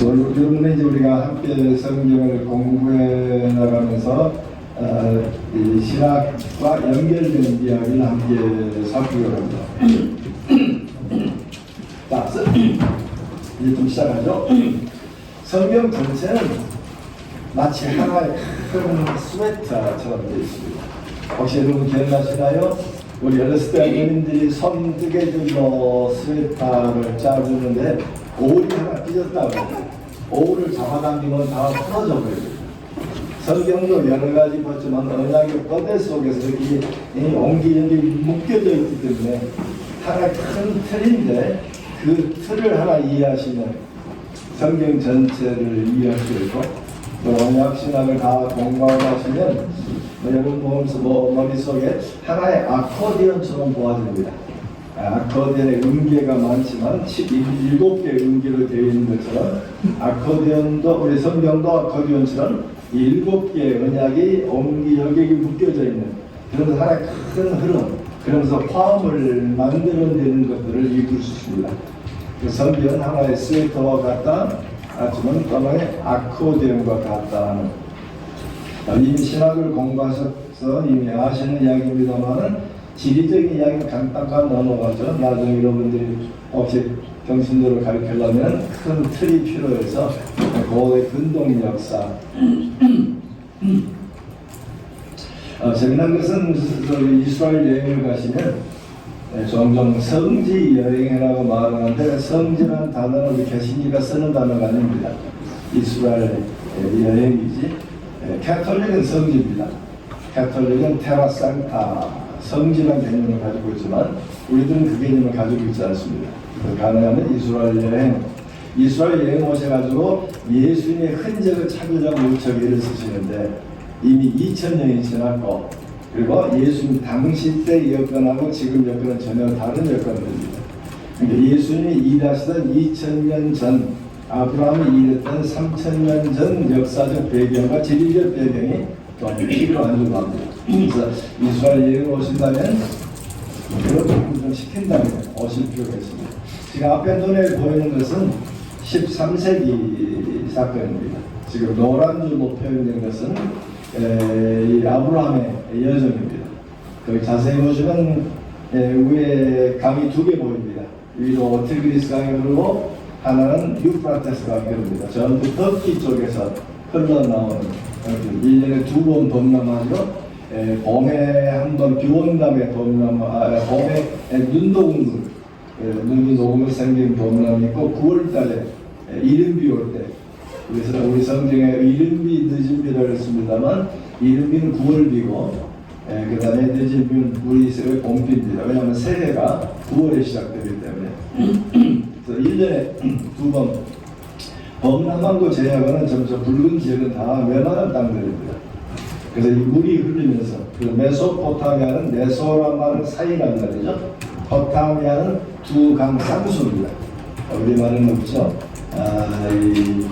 여러분은 이제 우리가 함께 성경을 공부해 나가면서 이 신학과 연결된 이야기를 함께 살피려고 합니다. 자, 이제 좀 시작하죠. 성경 전체는 마치 하나의 큰 스웨터처럼 되어 있습니다. 혹시 여러분 기억나시나요? 우리 어렸을 때 어머님들이 손 뜨개질로 스웨터를 짜주는데 오울이 하나 삐졌다고 오울을 잡아당기면 다 풀어져 버려요. 성경도 여러 가지 보지만 언약의 거대 속에서 이 옹기종기 묶여져 있기 때문에 하나의 큰 틀인데 그 틀을 하나 이해하시면 성경 전체를 이해할 수 있고 또 언약 신학을 다 공부하고 하시면 여러분 머릿속에 하나의 아코디언처럼 보아집니다. 아코디언의 음계가 많지만 17개의 음계로 되어 있는 것처럼 아코디언도 우리 성경도 아코디언처럼 7개의 언약이 옹기종기 묶여져 있는 그런 하나의 큰 흐름 그러면서 화음을 만들어내는 것들을 이룰 수 있습니다. 그 성경 하나의 스웨터와 같다 하지만 또 하나의 아코디언과 같다는 이미 신학을 공부하셔서 이미 아시는 이야기입니다만은 지리적인 이야기는 간단하게 넘어가죠. 나중에 여러분들이 혹시 정신적으로 가르치려면 큰 틀이 필요해서 고대 근동 역사 재미난 것은 이스라엘 여행을 가시면 종종 성지 여행이라고 말하는데 성지라는 단어는 우리 개신교가 쓰는 단어가 아닙니다. 이스라엘 여행이지 캐톨릭은 성지입니다. 캐톨릭은 테라상타 성지라는 개념을 가지고 있지만 우리들은 그 개념을 가지고 있지 않습니다. 가능하면 이스라엘 여행 오셔가지고 예수님의 흔적을 찾으려고 무척 애를 쓰시는데 이미 2000년이 지났고 그리고 예수님 당시 때 여건하고 지금 여건은 전혀 다른 여건입니다. 그러니까 예수님이 일하시던 2000년 전 아브라함이 일했던 3000년 전 역사적 배경과 지리적 배경이 또 필요한 줄 압니다. 그래서 이스라엘 여행 오신다면 그렇게 좀 시킨다면 오실 필요가 있습니다. 지금 앞에 눈에 보이는 것은 13세기 사건입니다. 지금 노란 줄로 표현된 것은 이 아브라함의 여정입니다. 거기 자세히 보시면 위에 강이 두 개 보입니다. 위로 티그리스 강이 흐르고 하나는 유프라테스 강이 흐릅니다. 전부 터키 쪽에서 흘러나오는 1년에 2번 범람하죠. 봄에 한 번 비 온 다음에 봄에 눈도 오는 눈이 녹으면 생긴 범람이 있고 9월달에 이른비 올 때 그래서 우리 성경에 이른비 늦은비라고 했습니다만 이른비는 9월비고 그 다음에 늦은비는 우리 세의 봄비입니다. 왜냐하면 새해가 9월에 시작되기 때문에 그래서 1년에 2번 범람하고 제약은 점점 붉은 지역은 다 멸망한 땅들입니다. 그래서 이 물이 흘리면서 그 메소포타미아는 메소라마는 사이란 말이죠. 포타미아는 두 강 쌍수입니다. 우리 말은 없죠. 이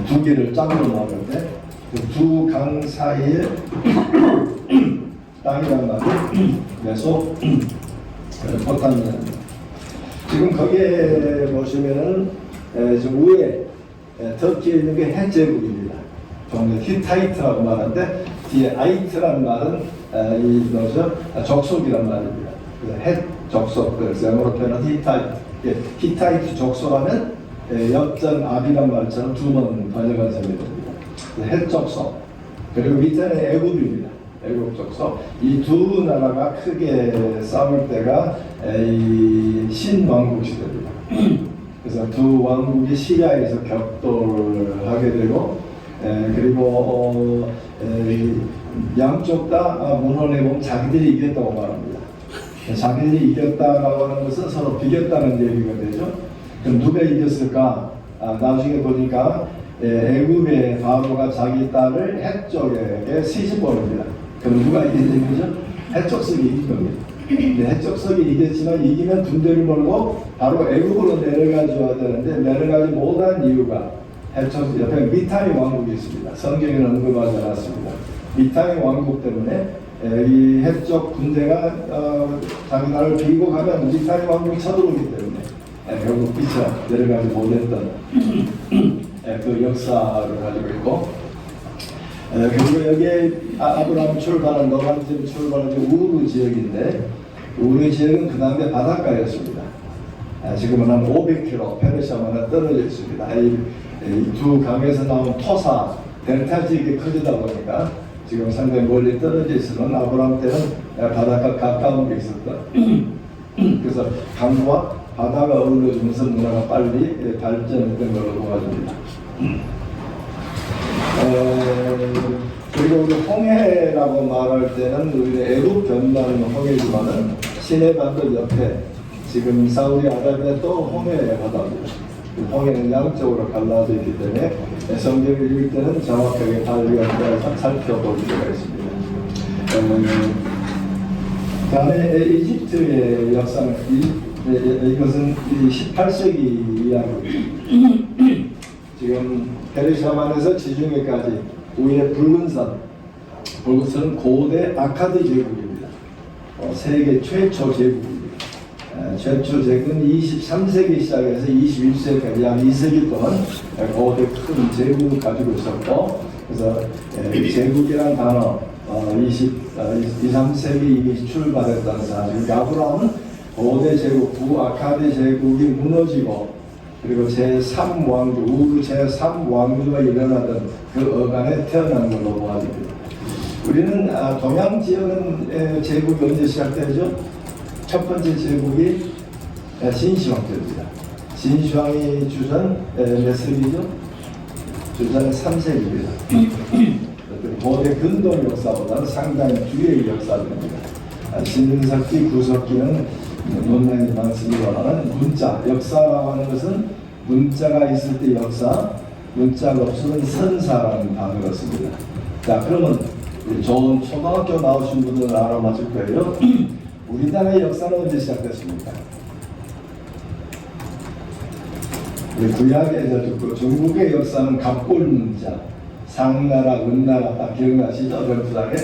두 개를 짝으로 나오는데 그 두 강 사이에 땅이란 말이에요. 메소포타미아입니다. 지금 거기에 보시면은 지금 위에 터키에 있는 게 헷제국입니다. 히타이트라고 말하는데 뒤에 아이트라는 말은 이 뭐죠? 족속이란 말입니다. 헷 족속, 그래서 영어로 표현한 히타이트 족속하면 역전 아비란 말처럼 두 번 번역한 셈이 됩니다. 헷 족속 그리고 밑에는 애굽입니다. 애굽 족속 이 두 나라가 크게 싸울 때가 이 신왕국 시대입니다. 그래서 두 왕국이 시리아에서 격돌하게 되고 그리고 양쪽 다 문헌에 보면 자기들이 이겼다고 말합니다. 자기들이 이겼다라고 하는 것은 서로 비겼다는 얘기가 되죠. 그럼 누가 이겼을까? 나중에 보니까 애굽의 바로가 자기 딸을 헷 쪽에게 시집보냅니다. 그럼 누가 이긴 얘기죠? 헷 족속이 이긴 겁니다. 헷 족속이 이겼지만 이기면 군대를 몰고 바로 애굽으로 내려가 줘야 되는데 내려가지 못한 이유가 헷 족속 옆에 미타이 왕국이 있습니다. 성경에는 언급하지 않았습니다. 미타이 왕국 때문에 이 헷 족 군대가 자기 나라를 비고 가면 미타이 왕국이 쳐들어오기 때문에 결국 미처 내려가지 못했던 그 역사를 가지고 있고, 그리고 여기에 아브라함 출발한 노란집 출발한 우르 지역인데, 우르 지역은 그 다음에 바닷가였습니다. 지금은 한 500km 페르시아만에 떨어져 있습니다. 이 두 강에서 나온 토사 델타 지역이 커지다 보니까 지금 상당히 멀리 떨어져 있으면 아브라함 때는 바닷가 가까운 게 있었다. 그래서 강과 바다가 어우러지면서 문화가 빨리 발전했던 걸로 보아집니다. 그리고 우리 홍해라고 말할 때는 우리 애국 변라는 홍해지만은 시내반도 옆에 지금 사우디아라비아 또 홍해 바다입니다. 홍해는 양쪽으로 갈라져 있기 때문에 성경을 읽을 때는 정확하게 달리가 살펴볼 필요가 있습니다. 다음에 이집트의 역사는 이것은 18세기 이야기입니다. 지금 페르시아만에서 지중해까지 우리의 붉은 선은 고대 아카드 제국입니다. 세계 최초 제국입니다. 최초 제국은 23세기 시작해서 21세기까지 약 2세기 동안 고대 큰 제국을 가지고 있었고, 그래서 제국이라는 단어 23세기 이미 출발했다는 사실. 아브라함은 고대 제국, 구아카드 제국이 무너지고, 그리고 제3왕조, 우르 제3왕조가 일어나던 그 어간에 태어난 걸로 보아집니다. 우리는 동양 지역은 제국이 언제 시작되죠? 첫 번째 제국이 진시황 때입니다. 진시황이 주전 몇 세기죠? 주전 3세기입니다. 고대 근동 역사보다는 상당히 뒤의 역사입니다. 신석기, 구석기는 논란이 많습니다만, 문자, 역사라고 하는 것은 문자가 있을 때 역사, 문자가 없으면 선사라는 단어가 씁니다. 자, 그러면 좋은 초등학교 나오신 분들은 알아맞을 거예요. 우리나라의 역사는 언제 시작됐습니까? 구약의 중국의 역사는 갑골문자, 상나라, 은나라 딱 기억나시죠? 전투장에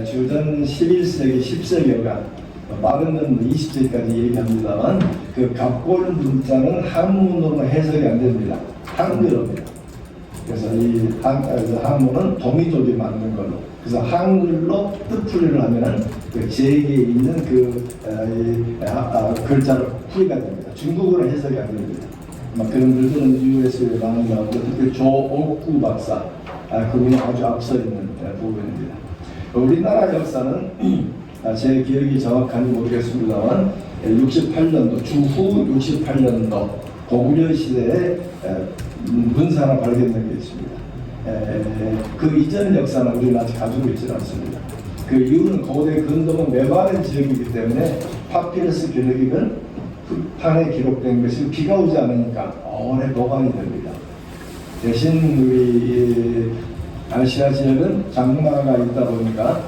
주전 11세기, 10세기가 빠르면 20세기까지 얘기합니다만, 그 갑골 문자는 한문으로 해석이 안 됩니다. 한글어입니다. 그래서 이 한문은 동이족이 만든 걸로. 그래서 한글로 뜻풀이를 하면은 그 제기에 있는 글자로 풀이가 됩니다. 중국어로 해석이 안 됩니다. 그런 글들은 US에 많은 가운데 특히 조옥구 박사, 그분이 아주 앞서 있는 부분입니다. 우리나라 역사는 제 기억이 정확한지 모르겠습니다만 68년도, 주후 68년도 고구려 시대에 문사가 발견된 게 있습니다. 그 이전 역사는 우리는 아직 가지고 있지는 않습니다. 그 이유는 고대 근동은 메마른 지역이기 때문에 파피루스 기록은 흙판에 기록된 것이 비가 오지 않으니까 오래 보관이 됩니다. 대신 우리 아시아 지역은 장마가 있다 보니까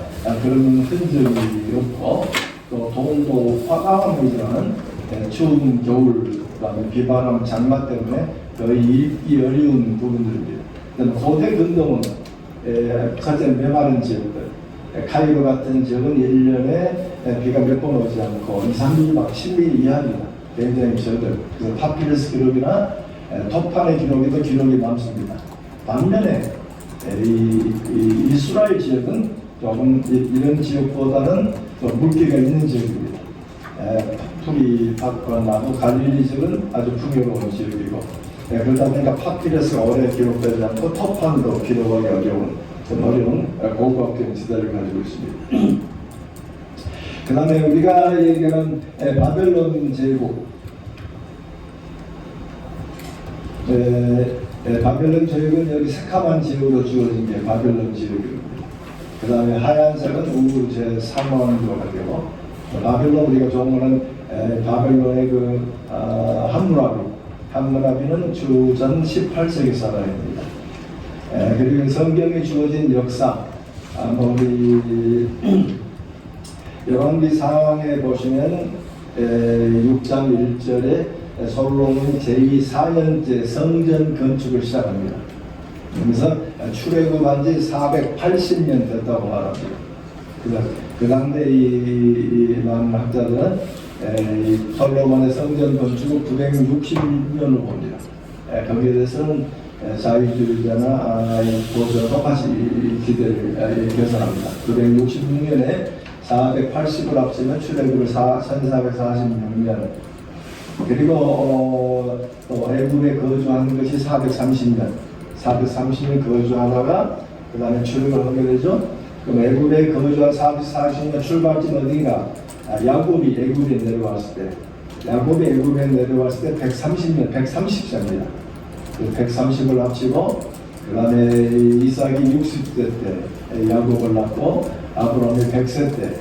그런 흔적이 없고, 또 동도 화강암이라는 추운 겨울, 그다음에 비바람, 장마 때문에 거의 읽기 어려운 부분들입니다. 고대 근동은 첫째 메마른 지역들, 카이로 같은 지역은 1년에 비가 몇 번 오지 않고 2, 3일 막 10mm 이하입니다. 굉장히 적은. 그래서 파피루스 기록이나 토판의 기록에도 기록이 많습니다. 반면에 이스라엘 지역은 조금 이런 지역보다는 좀 물기가 있는 지역입니다. 풀이 밭과 나무, 갈릴리 지역은 아주 풍요로운 지역이고, 그러다 보니까 파피루스가 오래 기록되지 않고 토판도 기록하기 어려운 고고학적인 지대를 가지고 있습니다. 그 다음에 우리가 얘기하는 바벨론 제국, 바벨론 제국은 여기 새카만 지역으로 주어진 게 바벨론 지역입니다. 그 다음에 하얀색은 우르 제3왕조가 되고, 바벨론 우리가 좋아하는 바벨론의 함무라비는 주전 18세기 사람입니다. 그리고 성경에 주어진 역사, 우리 열왕기 상황에 보시면 6장 1절에 솔로몬이 제4년째 성전 건축을 시작합니다. 그래서 출애굽한 지 480년 됐다고 말합니다. 그 당대 이 많은 학자들은 솔로몬의 성전 건축은 966년을 봅니다. 거기에 대해서는 자유주의자나 보수가 똑같이 기대를 계산합니다. 966년에 480을 합치면 출애굽을 1446년, 그리고 또 애굽에 거주하는 것이 430년 거주하다가 그 다음에 출애굽을 하게 되죠. 그럼 애굽에 거주한 440년 출발점 어딘가? 야곱이 애굽에 내려왔을 때, 애굽에 내려왔을 때 130년, 130세입니다. 130을 합치고 그 다음에 이삭이 60세 때 야곱을 낳고 아브라함이 100세 때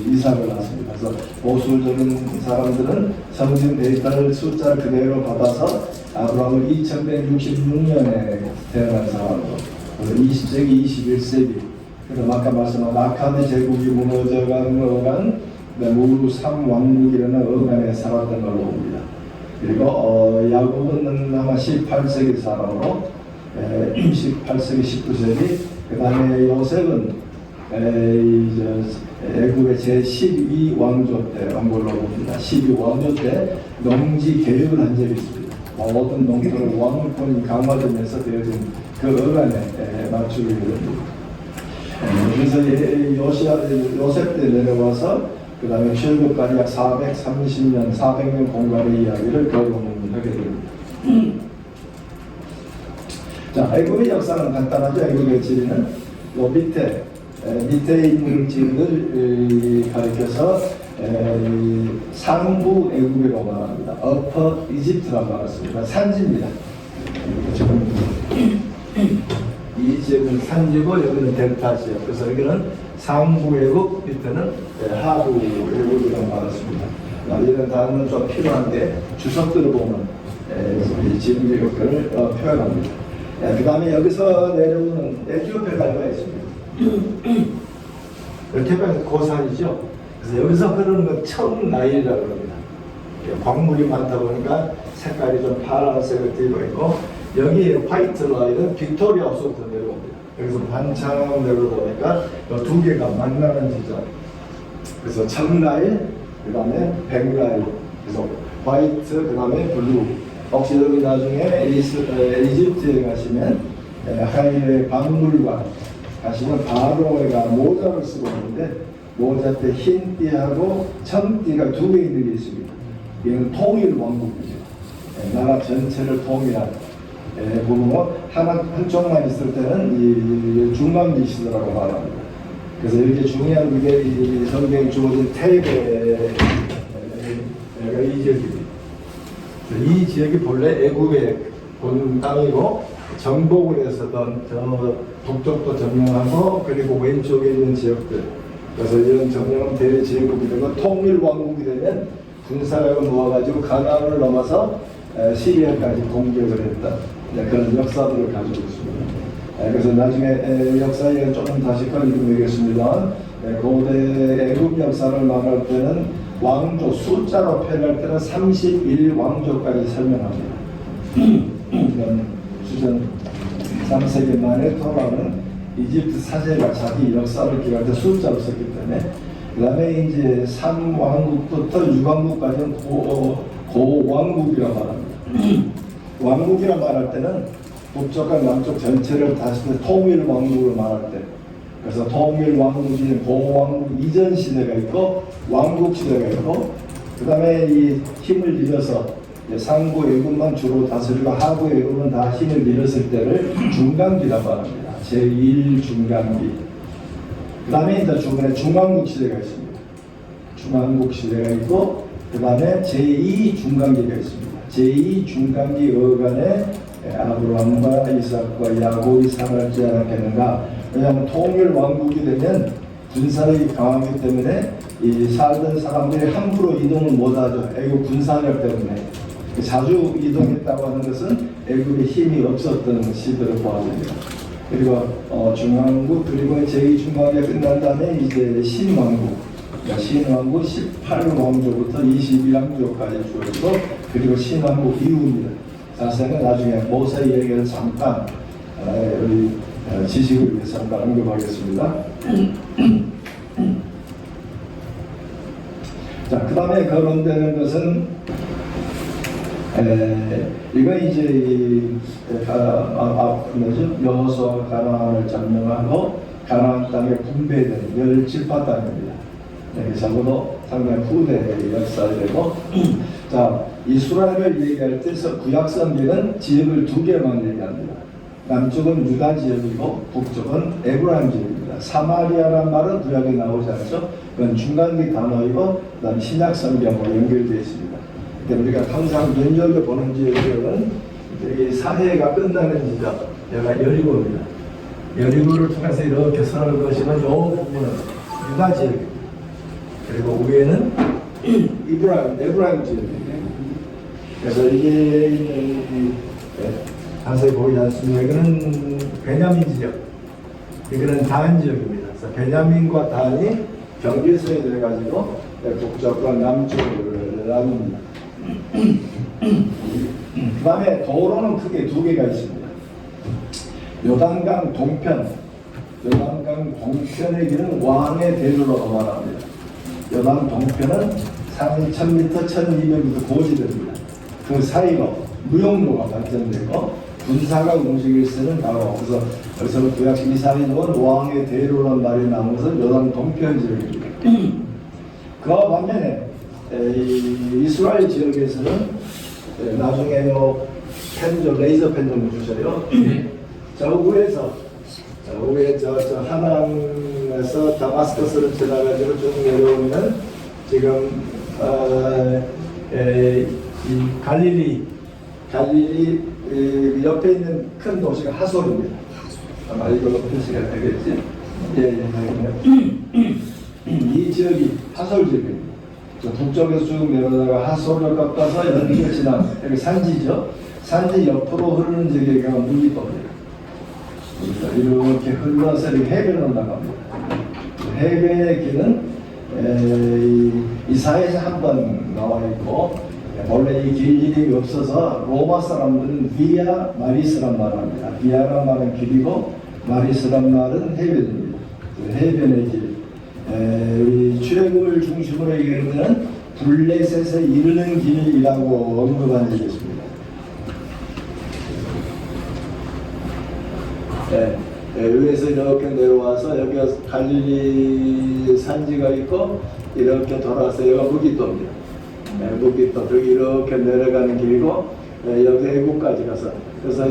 이삭을 낳습니다. 그래서 보수적인 사람들은 성경 데이터를 숫자를 그대로 받아서 아브라함을 2166년에 태어난 사람으로, 그래서 20세기, 21세기, 그래서 아까 말씀한 아카드 제국이 무너져간 무르 3왕국이라는 어간에 살았던 걸로 봅니다. 그리고 야곱은 아마 18세기 사람으로 18세기, 19세기, 그 다음에 요셉은 애굽의 제12왕조 때 온 걸로 봅니다. 12왕조 때 농지 개혁을 한 적이 있습니다. 모든 농토를 왕권이 강화되면서 되어진 그 어간에 맞추게 됩니다. 그래서 요셉 때 내려와서 그 다음에 출애굽까지 약 430년, 400년 공간의 이야기를 결론하게 됩니다. 자, 애굽의 역사는 간단하죠. 애굽의 지리는 요 밑에 있는 지리를 가리켜서 상부 애굽이라고 말합니다. 어퍼 이집트라고 말했습니다. 산지입니다. 이 지역은 산지고 여기는 델타 지역. 그래서 여기는 상부 애굽, 밑에는 하부 애굽이라고 말했습니다. 이런 단어는 좀 필요한데 주석들을 보면 지금 역할을 표현합니다. 그 다음에 여기서 내려오는 에티오피아가 있습니다. 에티오피아가 고산이죠. 그래서 여기서 흐르는 건 청나일이라고 합니다. 광물이 많다 보니까 색깔이 좀 파란색을 띠고 있고, 여기 화이트 라인은 빅토리아 호수부터 내려옵니다. 여기서 반창 내려오니까 두 개가 만나는 지점. 그래서 청나일, 그 다음에 백나일, 그래서 화이트, 그 다음에 블루. 혹시 여기 나중에 이집트에 가시면 하이의 박물관 가시면 바로가 모자를 쓰고 있는데, 모자 때 흰 띠하고 청띠가 두 개 있는 게 있습니다. 이건 통일 왕국이죠. 나라 전체를 통일한 보면 한쪽만 있을 때는 이 중간기 시대라고 말합니다. 그래서 이렇게 중요한 게 성경에 주어진 태백의 이 지역입니다. 이 지역이 본래 애굽의 본 땅이고 정복을 했었던 저 북쪽도 점령하고, 그리고 왼쪽에 있는 지역들, 그래서 이런 점령은 대제국이 되고 통일왕국이 되면 군사력을 모아가지고 가나안을 넘어서 시리아까지 공격을 했다. 그런 역사들을 가지고 있습니다. 그래서 나중에 역사 얘기는 조금 다시 꺼내드리겠습니다. 고대 애굽 역사를 말할 때는 왕조, 숫자로 표현할 때는 31왕조까지 설명합니다. 이런 주전 3세기 만에 돌아오는 이집트 사제가 자기 역사를 기록할 때 숫자로 썼기 때문에, 그 다음에 이제 3왕국부터 6왕국까지는 고왕국이라고 말합니다. 왕국이라 말할 때는 북쪽과 남쪽 전체를 다시 통일 왕국을 말할 때, 그래서 통일 왕국이 고왕국 이전 시대가 있고 왕국 시대가 있고, 그 다음에 이 힘을 잃어서 상부 애굽만 주로 다스리고 하부 애굽은 다 힘을 잃었을 때를 중간기라고 합니다. 제1 중간기. 그 다음에 이제 중간에 중왕국 시대가 있습니다. 중왕국 시대가 있고, 그 다음에 제2 중간기가 있습니다. 제2 중간기 어간에 아브라함과 이삭과 야곱이 살았지 않았겠는가. 왜냐하면 통일 왕국이 되면 군사력이 강하기 때문에 이 살던 사람들이 함부로 이동을 못하죠. 애굽 군사력 때문에. 자주 이동했다고 하는 것은 애굽에 힘이 없었던 시대로 보아집니다. 그리고 중왕국, 그리고 제2중간기가 끝난 다음에 이제 신왕국, 그러니까 신왕국 18왕조부터 22왕조까지 주어지고, 그리고 신왕국 이후입니다. 자세는 나중에 모세 얘기를 잠깐 우리 지식을 위해서 잠깐 언급하겠습니다. 자, 그 다음에 거론되는 것은 이건 이제 뭐죠? 여호수아가 가나안을 점령하고 가나안 땅에 분배된 10지파 땅입니다. 적어도 상당히 후대의 역사이고, 자, 이스라엘을 얘기할 때 구약 성경은 지역을 두 개만 얘기합니다. 남쪽은 유다 지역이고 북쪽은 에브라임 지역입니다. 사마리아란 말은 구약에 나오지 않죠. 그건 중간기 단어이고 그다음 신약 성경과 연결되어 있습니다. 그러니까 우리가 항상 눈여겨보는 지역은 이 사해가 끝나는 지역, 여기가 여리고입니다. 여리고를 통해서 이렇게 선을 거시면 이 부분은 유다 지역입니다. 그리고 위에는 에브라임 지역입니다. 그래서 이게 자세히 보이지 않습니다. 이거는 베냐민 지역, 이거는 단 지역입니다. 그래서 베냐민과 단이 경계선이 돼가지고 북쪽과 남쪽을 나눕니다. 그 다음에 도로는 크게 두 개가 있습니다. 요단강 동편의 길은 왕의 대로라고 말합니다. 요단 동편은 상 1000m, 1200m 고지대입니다. 그 사이로 무역로가 발전되고 군사가 움직일 수는 바로 그래서 구약 이사야는 왕의 대로라는 말이 나온 것은 요단 동편 지역입니다. 그와 반면에 이스라엘 지역에서는 나중에 레이저 펜 좀 주세요. 저 위에 저 하남에서 다마스커스를 지나가지고 쭉 내려오면 지금 이 갈릴리 옆에 있는 큰 도시가 하솔입니다. 아마 이걸로 표시가 되겠지? 이 지역이 하솔 지역입니다. 북쪽에서 쭉 내려다가 하솔을 꺾어서 연기를 지나 여기 산지죠. 산지 옆으로 흐르는 지역에 무기법입니다. 이렇게 흘러서 이렇게 해변으로 나갑니다. 해변의 길은 이사야에서 한번 나와 있고, 원래 이 길 이름이 없어서 로마 사람들은 비아 마리스란 말을 합니다. 비아란 말은 길이고 마리스란 말은 해변입니다. 해변의 길. 우리 출애굽을 중심으로 얘기하는 블레셋에 이르는 길이라고 언급한 적이 있습니다. 위에서 이렇게 내려와서 여기가 갈릴리 산지가 있고 이렇게 돌아서 여기가 무기또입니다. 무기또 저기 이렇게 내려가는 길이고 여기 애국까지 가서 그래서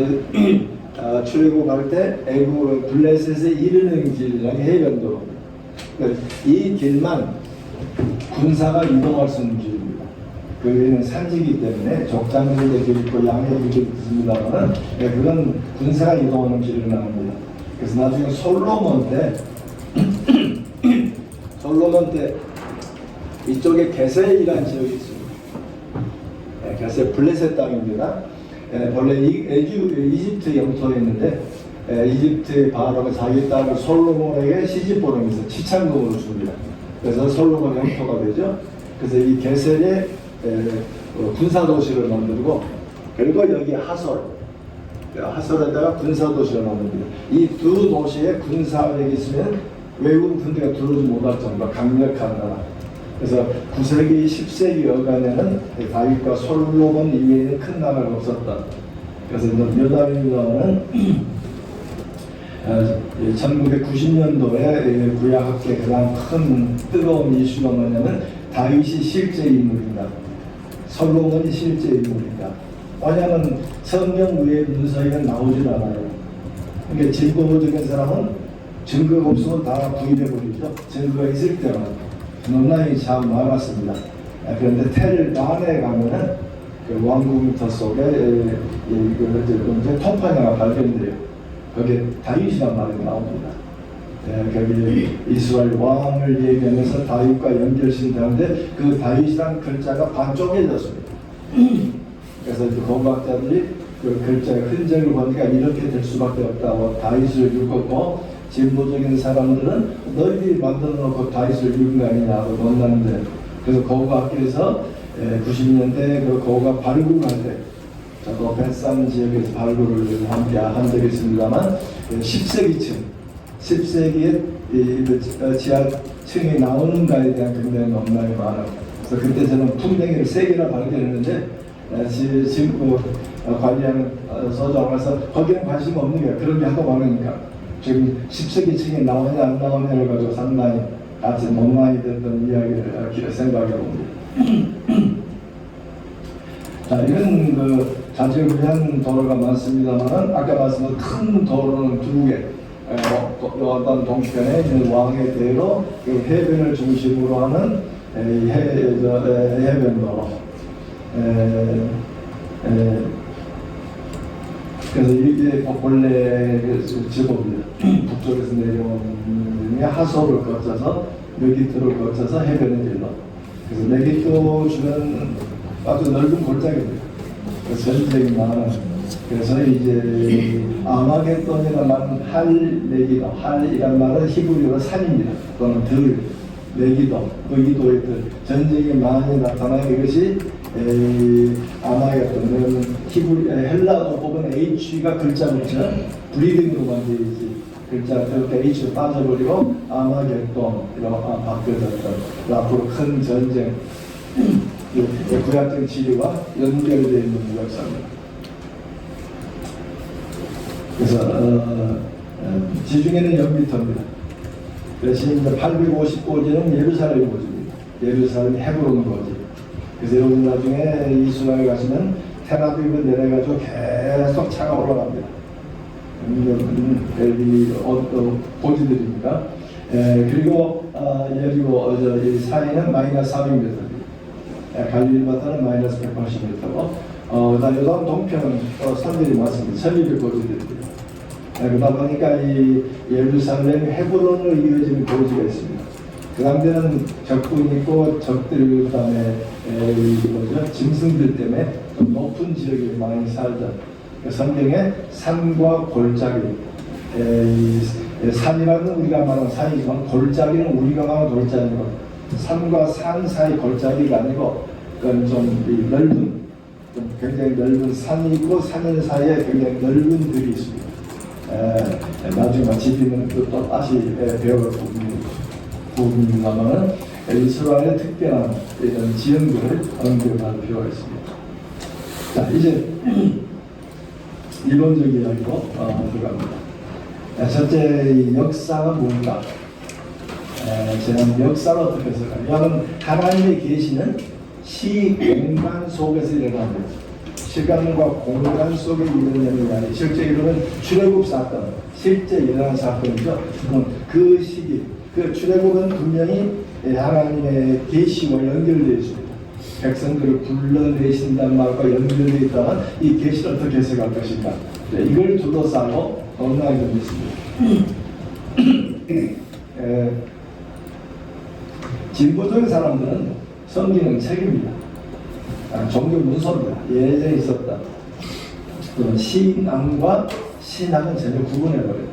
출애굽할 때 애국 블레셋에 이르는 길이라는 해변도 이 길만 군사가 이동할 수 있는 길입니다. 여기는 산지이기 때문에 족장들의 길 있고 양의 길이 있습니다만 그건 군사가 이동하는 길을 나옵니다. 그래서 나중에 솔로몬 때 이쪽에 게셀이라는 지역이 있습니다. 게셀 블레셋 땅입니다. 원래 이집트 영토였는데 이집트의 바로가 자기 딸을 솔로몬에게 시집보내면서 치찬금으로 줍니다. 그래서 솔로몬 영토가 되죠. 그래서 이 게셀에 군사도시를 만들고 그리고 여기 하솔에다가 군사도시를 만듭니다. 이 두 도시에 군사력이 있으면 외국 군대가 들어오지 못할 정도로 강력한 나라. 그래서 9세기, 10세기 여간에는 다윗과 솔로몬 이외에는 큰 나라가 없었다. 그래서 여다윗왕은 1990년도에 구약학계 가장 큰 뜨거운 이슈가 뭐냐면 다윗이 실제 인물이다. 솔로몬이 실제 인물이다. 왜냐하면 성경 위에 문서에는 나오질 않아요. 그러니까 진보적인 사람은 증거가 없으면 다 부인해버리죠. 증거가 있을 때만. 논란이 참 많았습니다. 그런데 텔 안에 가면은 그 왕궁터 속에 톱하나가 발견돼요. 거기에 다윗이란 말이 나옵니다. 거기 이스라엘 왕을 얘기하면서 다윗과 연결신다는데 그 다윗이란 글자가 반쪽해졌습니다. 그래서 공학자들이 그 글자의 흔적을 보니까 이렇게 될 수밖에 없다고 다윗을 읽었고 진보적인 사람들은 너희들이 만들어 놓고 다윗을 읽은 거 아니냐고 논하는데 그래서 고고학교에서 90년대 그 고고가 발굴할 때 저도 뱃산 지역에서 발굴을 함께 한 적이 있습니다만 10세기에 지하층이 나오는가에 대한 굉장히 논란이 많아요. 그래서 그때 저는 풍뎅이를 3개나 발견했는데 지금 관리하는 서장에서 거기는 관심 없는 거야. 그런 게 하도 많으니까. 지금 10세기층이 나오냐 안 나오냐를 가지고 상당히 같이 논란이 됐던 이야기를 생각해 봅니다. 자, 이런 자질구레한 도로가 많습니다만 아까 말씀드린 큰 도로는 2개. 어떤 동편에 있는 왕의 대로 해변을 중심으로 하는 해변도로. 그래서 이게 본래 제법입니다. 북쪽에서 내려오는 하소를 거쳐서 메기토를 거쳐서 해변에 일러. 그래서 메기토 주변은 아주 넓은 골짜기입니다. 그래서 전쟁이 많은. 그래서 이제 아마겟돈이라는 말은 할메기도, 할이라는 말은 히브리어로 산입니다. 또는 들, 메기도, 메기도의 들. 전쟁이 많이 나타나는 이것이 아마겟돈, 헬라어 뽑은 H가 글자 붙이는 브리딩으로만 되어 있지. 글자 그렇게 H로 빠져버리고 아마겟돈 이렇게 바뀌어졌던 앞으로 큰 전쟁, 구약적 지리와 연결되어 있는 역사입니다. 그래서 지중해는 연비터입니다. 대신 이제 859지는 예루살렘 고지입니다. 예루살렘 헤브론 고지. 그래서 여러분 나중에 이스라엘 가시면 테라비브 내려가지고 계속 차가 올라갑니다. 고지들입니다. 그리고 여리고 이 사이는 마이너스 400m입니다. 갈릴리바다는 마이너스 180m고 그다음에 동편은 산들이 많습니다. 1200고지들입니다. 그러다 보니까 이 예루살렘 헤브론으로 이어지는 고지가 있습니다. 그 당대는 적군이 있고 적들 그다음에 짐승들 때문에 좀 높은 지역에 많이 살죠. 성경에 산과 골짜기, 산이라는 우리가 말하는 산이지만 골짜기는 우리가 말하는 골짜기고 산과 산 사이 골짜기가 아니고 그건 좀 넓은 굉장히 넓은 산이 있고 산 사이에 굉장히 넓은 들이 있습니다. 나중에 지리는 또 다시 배워볼 부분입니다만 이스라엘의 특별한 이런 지형들을 언급할 필요가 있습니다. 자, 이제 이론적 이야기로 들어갑니다. 첫째, 역사가 뭔가? 저는 역사를 어떻게 해석할까요? 이거는 하나님의 계시는 시공간 속에서 일어납니다. 시간과 공간 속에 일어나는 게 아니라 실제 이루는 출애굽 사건, 실제 일어난 사건이죠. 그 시기, 그 출애굽은 분명히 하나님의 계시와 연결되어 있습니다. 백성들을 불러내신다는 말과 연결되어 있다면 이 계시를 어떻게 해석할 것인가? 이걸 둘러싸고 언론이 좀 있습니다. 진보적인 사람들은 성경은 책입니다. 종교 문서입니다. 예전에 있었다. 그럼 신앙과 신학은 전혀 구분해버려요.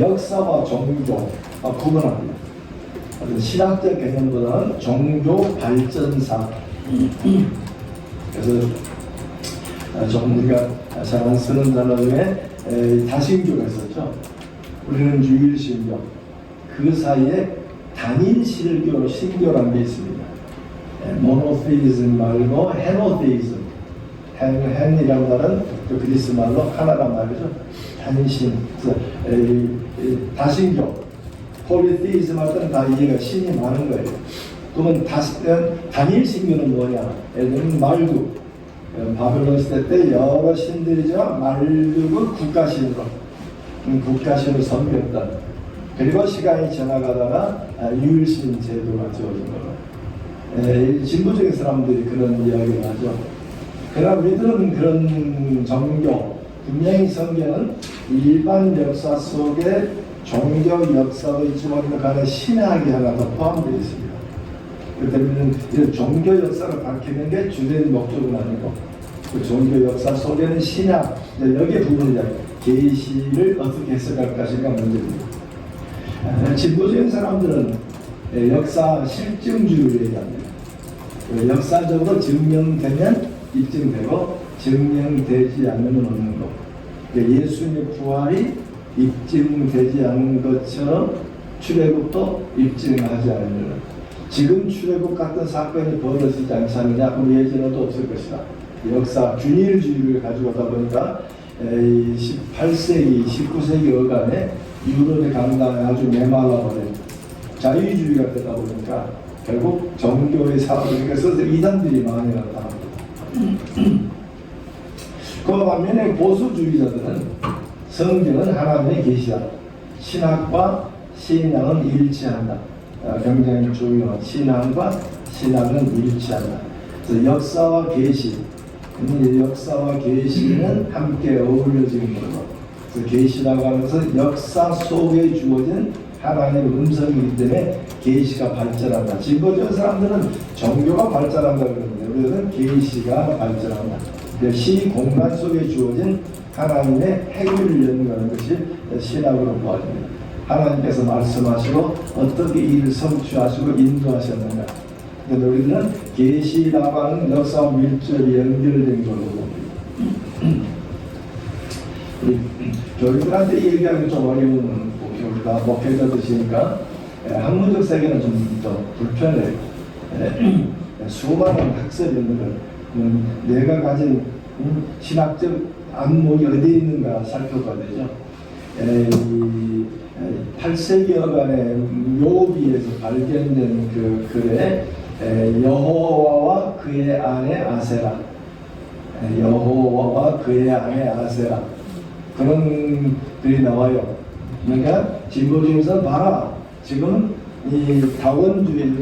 역사와 종교 구분합니다. 신학적 개념보다는 종교 발전사. 그래서 좀 우리가 잘 안 쓰는 단어 중에 다신교가 있었죠. 우리는 유일신교. 그 사이에 단일신교, 신교라는 게 있습니다. 모노테이즘 말고 헤노테이즘. 헨이라는 말은 그 그리스 말로 하나란 말이죠. 단신. 다신교. 폴리테이즘 할 때는 다 이해가 신이 많은 거예요. 그러면 단일신교는 뭐냐? 예를 들면 말두. 바벨론 시대 때 여러 신들이지만 말두고 국가신으로 섬겼다. 그리고 시간이 지나가다가 유일신 제도가 지어진 거예요. 진보적인 사람들이 그런 이야기를 하죠. 그러나 우리들은 그런 종교, 분명히 성경은 일반 역사 속에 종교 역사도 있지만 그 안에 신학이 하나 더 포함되어 있습니다. 그렇기 때문에 이런 종교 역사를 밝히는 게 주된 목적은 아니고 그 종교 역사 속에는 신학, 여기에 부분이 계시를 어떻게 해석할 것인가 문제입니다. 진보적인 사람들은 역사 실증주의를 얘기합니다. 역사적으로 증명되면 입증되고 증명되지 않으면 없는 것. 예수님의 부활이 입증되지 않은 것처럼 출애굽도 입증하지 않는. 지금 출애굽 같은 사건이 벌어지지 않지 않느냐? 그럼 예전에도 없을 것이다. 역사 균일주의를 가지고 오다 보니까 18세기, 19세기 어간에 유럽의 강단에 아주 메말라버린 자유주의가 되다 보니까 결국 종교의 사업에서 이단들이 많이 나타납니다. 그 반면에 보수주의자들은 성경은 하나님의 계시다. 신학과 신앙은 일치한다. 굉장히 중요한 신앙과 신앙은 일치한다. 그래서 역사와 계시, 역사와 계시는 함께 어울려지는 거죠. 그래서 계시라고 하는 것은 역사 속에 주어진 하나님의 음성이기 때문에 계시가 발전한다. 진보적 사람들은 종교가 발전한다 그러는데 우리는 계시가 발전한다. 시 공간 속에 주어진 하나님의 행위를 연구하는 것이 신학으로 보아집니다. 하나님께서 말씀하시고 어떻게 이를 성취하시고 인도하셨는가. 근데 우리는 계시라고 하는 역사와 밀접히 연결된 걸로 봅니다. 우리 교육들한테 얘기하기 좀 어려운 우리가 목회자 되시니까 학문적 세계는 좀 더 불편해요. 수많은 학설이 있는 걸 내가 가진 신학적 안목이 어디에 있는가 살펴봐야 되죠. 8세기여간의 묘비에서 발견된 그 글에 여호와와 그의 아내 아세라, 여호와와 그의 아내 아세라 그런 글이 나와요. 그러니까 진보주의에서 봐라, 지금 이 다원주의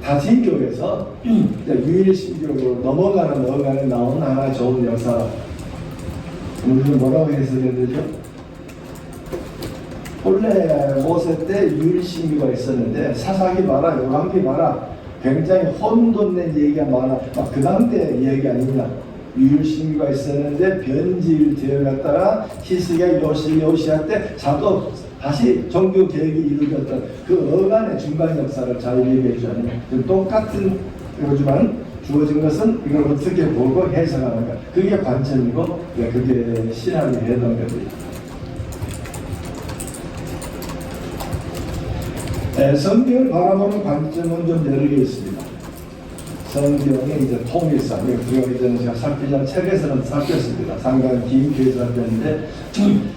다신교에서 유일신교로 넘어가는 어간에 나온 하나 좋은 역사. 우리는 뭐라고 해석해야 되죠? 본래 모세 때 유일신교가 있었는데 사사기 봐라, 열왕기 봐라, 굉장히 혼돈된 얘기가 많아. 막 그 당대 얘기 아니냐. 유일신교가 있었는데 변질되어 갔다가 히스기야 요시야 때 사도 다시 종교 개혁이 이루어졌던 그 어간의 중간 역사를 잘 얘기해 주잖아요. 똑같은 거지만 주어진 것은 이걸 어떻게 보고 해석하는가. 그게 관점이고 그게 신학의 해당됩니다. 성경을 바라보는 관점은 좀 여러 개 있습니다. 성경의 이제 통일성, 우리가 이제는 제가 살피자는 책에서는 살폈습니다. 상당히 긴 기회에 살폈는데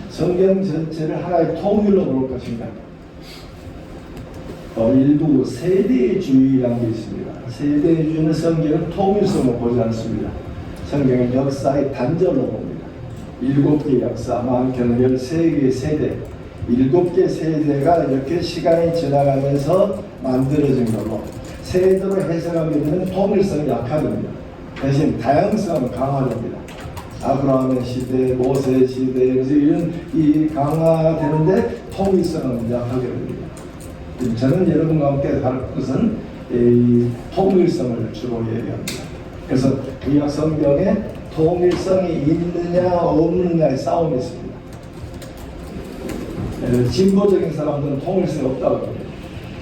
성경 전체를 하나의 통일로 볼 것인가. 일부 세대주의라는 게 있습니다. 세대주의는 성경은 통일성을 보지 않습니다. 성경은 역사의 단절로 봅니다. 7개의 역사, 많게는 13개의 세대, 7개 세대가 이렇게 시간이 지나가면서 만들어진 거고, 세대로 해석하게 되면 통일성이 약화됩니다. 대신 다양성은 강화됩니다. 아브라함의 시대, 모세 시대, 이런 이 강화되는데 통일성은 약하게 됩니다. 저는 여러분과 함께 다룰 것은 이 통일성을 주로 얘기합니다. 그래서 구약 성경에 통일성이 있느냐 없느냐의 싸움이 있습니다. 진보적인 사람들은 통일성이 없다고 합니다.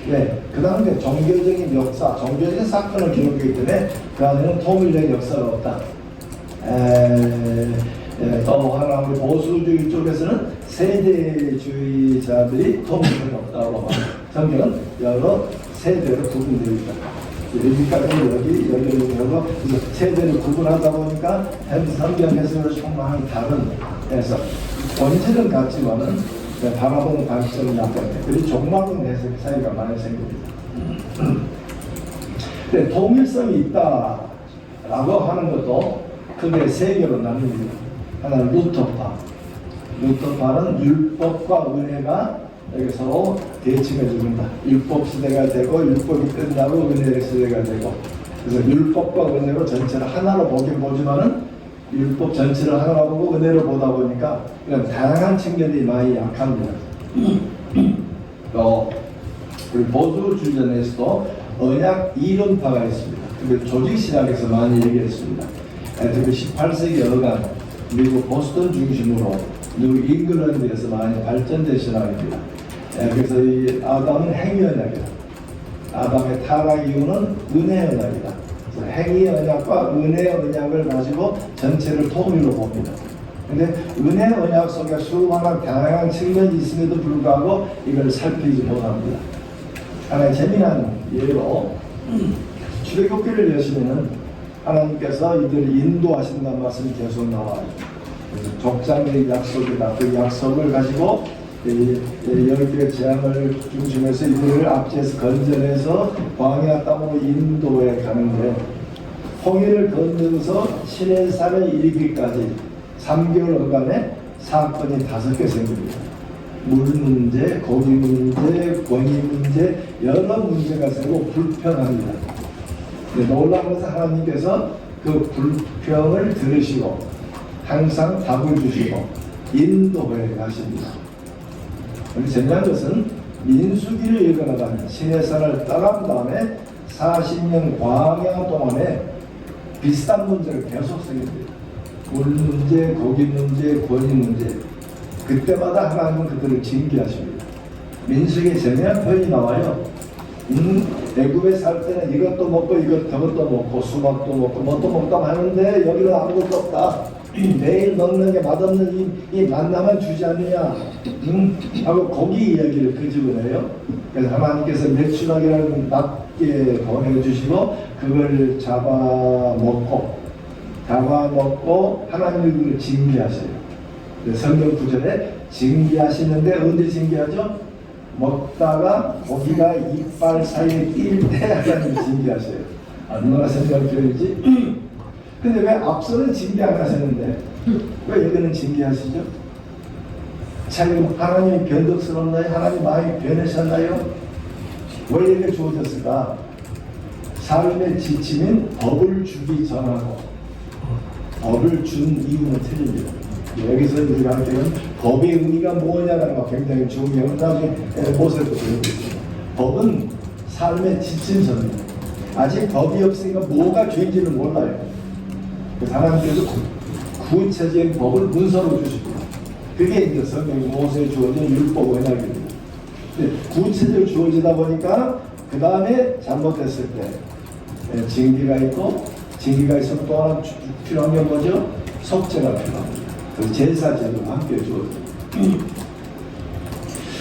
네, 그 다음에 종교적인 역사, 종교적인 사건을 기록하기 때문에 그 안에는 통일적인 역사가 없다. 또 하나 우리 보수주의 쪽에서는 세대주의자들이 통일성이 없다고 합니다. 성경은 여러 세대로 구분되어 있다. 여기까지 여기서 세대를 구분하다 보니까 성경 해석을 조금 다른 해석. 본질은 같지만은 바라보는 관점이 약간데 그리고 종말은 해석 차이가 많이 생깁니다. 근데 통일성이 있다라고 하는 것도 크게 세 개로 나뉩니다. 하나는 루터파. 루터파는 율법과 은혜가 여기 서로 대칭해 줍니다. 율법 시대가 되고 율법이 끝나고 은혜의 시대가 되고, 그래서 율법과 은혜로 전체를 하나로 보긴 보지만은 율법 전체를 하나로 보고 은혜로 보다 보니까 그런 다양한 측면이 많이 약합니다. 또 우리 보수주의자에서도 언약 이론파가 있습니다. 근데 조직신학에서 많이 얘기했습니다. 특히 18세기 어간 미국 보스턴 중심으로 미국 잉글랜드에서 많이 발전된 신학입니다. 그래서 이 아담은 행위 언약이다. 아담의 타락 이유는 은혜 언약이다. 행위 언약과 은혜 언약을 가지고 전체를 통일로 봅니다. 근데 은혜 언약 속에 수많은 다양한 측면이 있음에도 불구하고 이걸 살피지 못합니다. 하나의 재미난 예로 출애굽기를 여시면은 하나님께서 이들을 인도하신다는 말씀이 계속 나와요. 족장의 약속이다. 그 약속을 가지고 10개의 재앙을 중심해서 이들을 앞지에서 건져내서 광야 땅으로 인도해 가는데, 홍해를 건너서 시내산에 이르기까지 3개월간에 사건이 5개 생깁니다. 물 문제, 고기 문제, 권위 문제, 여러 문제가 생기고 불평합니다. 놀라운 것은 하나님께서 그 불평을 들으시고 항상 답을 주시고 인도해 가십니다. 재미난 것은 민수기를 읽어나가면 시내산을 떠난 다음에 40년 광야 동안에 비슷한 문제를 계속 생깁니다. 물 문제, 고기 문제, 권위 문제. 그때마다 하나님은 그들을 징계하십니다. 민수기에 재미난 표현이 나와요. 애굽에 살 때는 이것도 먹고 저것도 먹고 수박도 먹고 뭣도 먹다 하는데 여기는 아무것도 없다. 매일 먹는 게 맛없는 이 만나만 주지 않느냐 하고 고기 이야기를 끄집어내요. 그래서 하나님께서 메추라기를 낮게 보내주시고 그걸 잡아먹고 하나님이 그를 징계하셔요. 성경 구절에 징계하시는데 언제 징계하죠? 먹다가 고기가 이빨 사이에 낄 때 하나님이 징계하셔요. 얼마나 생각 표현이지? 근데 왜 앞서는 징계 안 하셨는데 왜 여기는 징계하시죠? 참 하나님이 변덕스럽나요? 하나님 마음이 변하셨나요? 왜 이렇게 주어졌을까? 삶의 지침인 법을 주기 전하고 법을 준 이유는 틀립니다. 여기서 우리가 할 때는 법의 의미가 뭐냐는 거 굉장히 중요한 나중에 모세도 배우고 있습니다. 법은 삶의 지침서입니다. 아직 법이 없으니까 뭐가 죄인지는 몰라요. 그래서 하나님께서 구체적인 법을 문서로 주십니다. 그게 이제 성경 모세에 주어진 율법 언약입니다. 구체적으로 주어지다 보니까 그 다음에 잘못했을 때 징계가 있고, 징계가 있으면 또 하나 필요한 게 뭐죠? 속죄가 필요합니다. 그 제사 제도가 함께 주어집니다.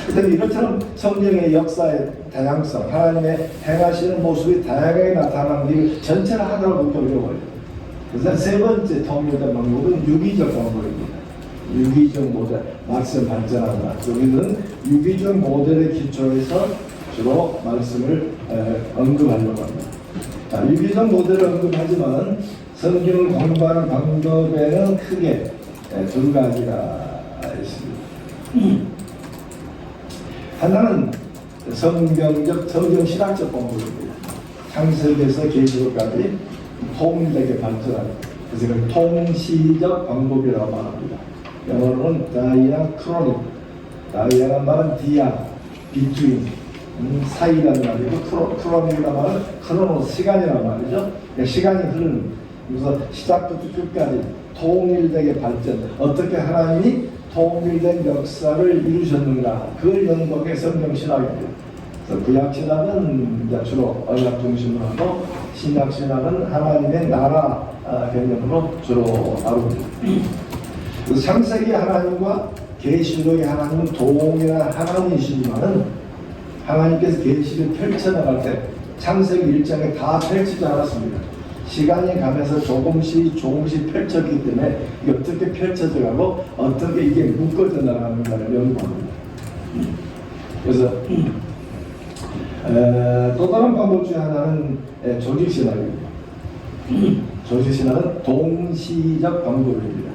그런데 이것처럼 성경의 역사의 다양성, 하나님의 행하시는 모습이 다양하게 나타나는 일 전체를 하나로 보기 어려워요. 그래서 세 번째 통일된 방법은 유기적 방법입니다. 유기적 모델, 말씀 발전한다. 여기는 유기적 모델의 기초에서 주로 말씀을 언급하려고 합니다. 자, 유기적 모델을 언급하지만 성경을 공부하는 방법에는 크게 두 가지가 있습니다. 하나는 성경신학적 방법입니다. 창세기에서 계시록까지 통일되게 발전하는, 그래서 그걸 통시적 방법이라고 말합니다. 영어로는 다이아크로닉, 다이아란 말은 디아, 비트윈, 사이라는 말이고, 크로닉이라는 말은 크로노스, 시간이라는 말이죠. 그러니까 시간이 흐르는, 그래서 시작부터 끝까지 통일되게 발전, 어떻게 하나님이 통일된 역사를 이루셨는가, 그걸 연구하는 게 성경신학입니다. 그래서 구약신학은 주로 언약 중심으로 하고, 신약신학은 하나님의 나라 개념으로 주로 다룹니다. 창세기 하나님과 계시록의 하나님은 동일한 하나님이시지만은 하나님께서 계시를 펼쳐나갈 때 창세기 1장에 다 펼치지 않았습니다. 시간이 가면서 조금씩 펼쳤기 때문에 이게 어떻게 펼쳐져 가고 어떻게 이게 묶어져 나가는가를 연구합니다. 그래서 또 다른 방법 중에 하나는 조직신학입니다. 조직신학은 동시적 방법입니다.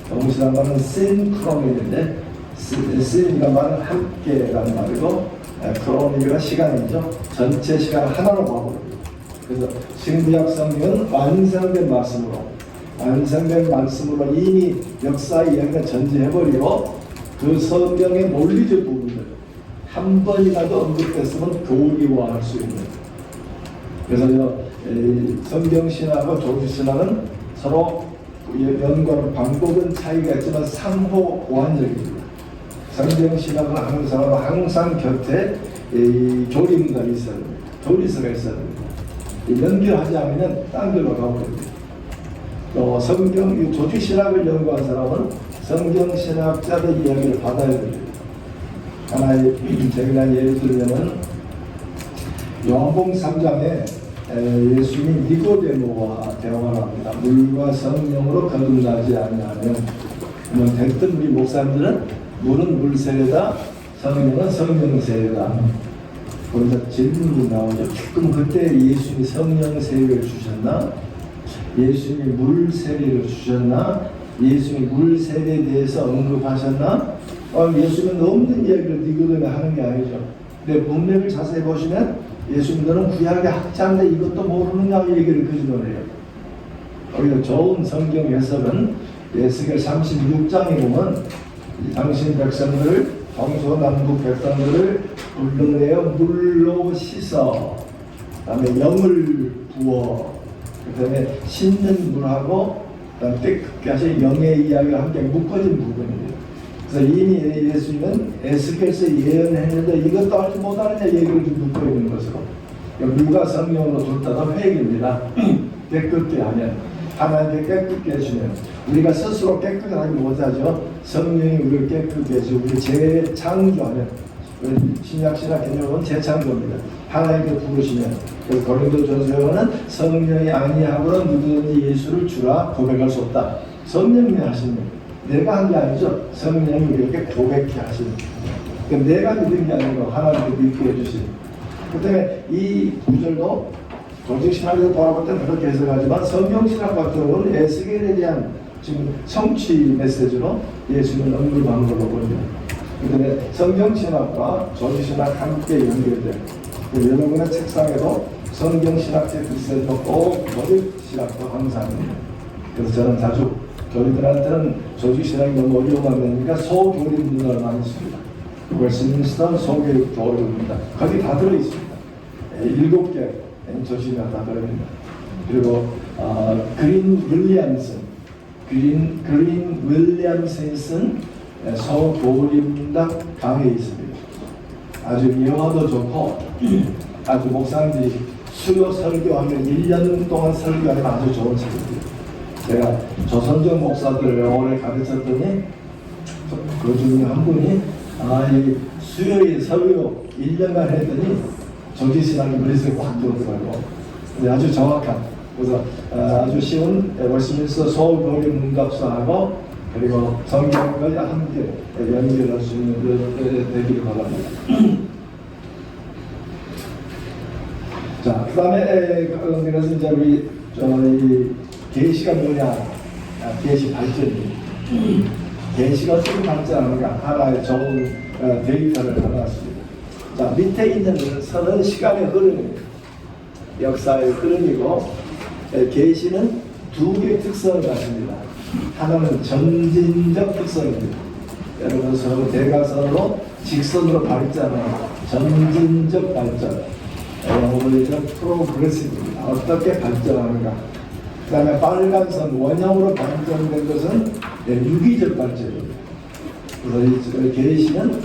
동시라는 말은 synchron인데, syn이라는 말은 함께라는 말이고, chronic이란 시간이죠. 전체 시간을 하나로 봐버립니다. 그래서 신구약 성경은 완성된 말씀으로 이미 역사의 이야기가 전제해버리고, 그 성경의 논리적 부분들 한 번이라도 언급됐으면 교리화할 수 있는. 그래서 성경신학과 조직신학은 서로 연구하는 방법은 차이가 있지만 상호 보완적입니다. 성경신학은 항상 곁에 조림가 있어야 됩니다. 교리서가 있어야 됩니다. 연결하지 않으면 딴 길로 가버립니다. 또 성경, 조직신학을 연구한 사람은 성경신학자의 이야기를 받아야 됩니다. 하나의 재미난 예를 들면은 요한복음 3장에 예수님이 니고데모와 대화를 합니다. 물과 성령으로 거듭나지 아니하면 됐든 우리 목사님들은 물은 물 세례다, 성령은 성령 세례다. 그런데 질문이 나오죠. 그럼 그때 예수님이 성령 세례를 주셨나? 예수님이 물 세례를 주셨나? 예수님이 물 세례에 대해서 언급하셨나? 예수님은 없는 이야기를 니고데모에 하는 게 아니죠. 근데 문맥을 자세히 보시면 예수님들은 구약의 학자인데 이것도 모르느냐고 얘기를 그지도해요. 오히려 좋은 성경 해설은 에스겔 36장에 보면 당신 백성들을 동서남북 백성들을 불러내어 물로 씻어 그다음에 영을 부어 그다음에 씻는 물하고 그다음에 깨끗하신 영의 이야기가 함께 묶어진 부분이에요. 그래서 이미 예수님은 에스겔에서 예언했는데 이것도 알지 못하느냐 얘기를 좀 묻고 있는 것으로 물과 성령으로 둘 다 회개입니다. 깨끗게 하면 하나님께 깨끗게 해주면 우리가 스스로 깨끗하지 못하죠. 성령이 우리를 깨끗게 해주고 우리 재창조하면 신약신학 개념은 재창조입니다. 하나님께 부르시면 그래서 고린도전서에는 성령이 아니하고는 누구든지 예수를 주라 고백할 수 없다. 성령이 하시는 내가 한 게 아니죠. 성령이 우리에게 고백해 하시는 그러니까 내가 믿은 게 아니고 하나님께 믿게 해주시는 그 때문에 이 구절도 조직신학에서 돌아볼 때는 그렇게 해석하지만 성경신학 같은 경우는 에스겔에 대한 지금 성취 메시지로 예수님을 언급한 걸로 보입니다. 그 때문에 성경신학과 조직신학 함께 연결돼요. 여러분의 책상에도 성경신학책 있어도 꼭 조직신학도 항상 그래서 저는 자주 교리들한테는 조직신학이 너무 어려워하니까 소교리 문화를 많이 씁니다. 웨스민스터 소교육도 어려웁니다. 거기 다 들어있습니다. 7개 조직신학 다 들어있습니다. 그리고 그린 윌리엄슨이 쓴 소교리문답 강의에 있습니다. 아주 영어도 좋고 아주 목사님들이 수요 설교하면 1년 동안 설교하면 아주 좋은 책입니다. 제가 조선족 목사들을 오래 가르쳤더니 그 중에 한 분이 이 수요일 설교 1년간 했더니 조직신학이 머릿속에 확 들어오더라고. 아주 정확한 그래서 아주 쉬운 웨스민스터 소교리 문답서하고 그리고 성경까지 함께 연결할 수 있는 그 되기를 바랍니다. 자, 그 다음에 그래서 이제 우리 계시가 뭐냐? 계시 발전이. 계시가 어떻게 발전하는가? 하나의 좋은 데이터를 받았습니다. 자, 밑에 있는 선은 시간의 흐름입니다. 역사의 흐름이고, 계시는 두 개의 특성을 가집니다. 하나는 점진적 특성입니다. 여러분 서로 대각선으로 직선으로 발전하는 점진적 발전. 영어로는 프로그레시브입니다. 어떻게 발전하는가. 그 다음에 빨간 선 원형으로 발전된 것은 유기적 발전입니다. 그래서 이 계시는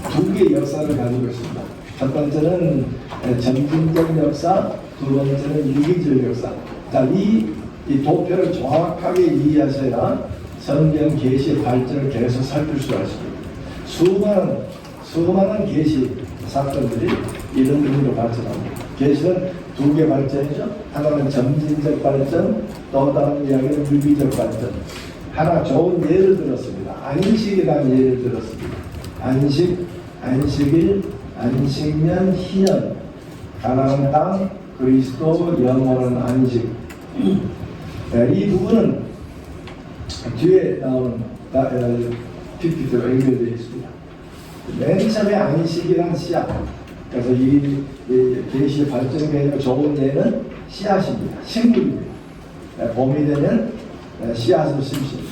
두 개의 역사를 가지고 있습니다. 첫 번째는 점진적 역사, 두 번째는 유기적 역사. 자, 이 도표를 정확하게 이해하셔야 성경 계시의 발전을 계속 살필 수가 있습니다. 수많은 계시 사건들이 이런 의미로 발전합니다. 계시는 두 개 발전이죠. 하나는 점진적 발전, 또 다른 이야기는 유기적 발전. 하나 좋은 예를 들었습니다. 안식이라는 예를 들었습니다. 안식일, 안식년, 희년, 가나안 땅, 그리스도, 영원한 안식. 이 부분은 뒤에 나오는 PPT로 연결되어 있습니다. 맨 처음에 안식이란 씨앗. 그래서 이 계시의 발전에 대한 좋은 예는 씨앗입니다. 식물입니다. 봄이 되면 씨앗을 심습니다.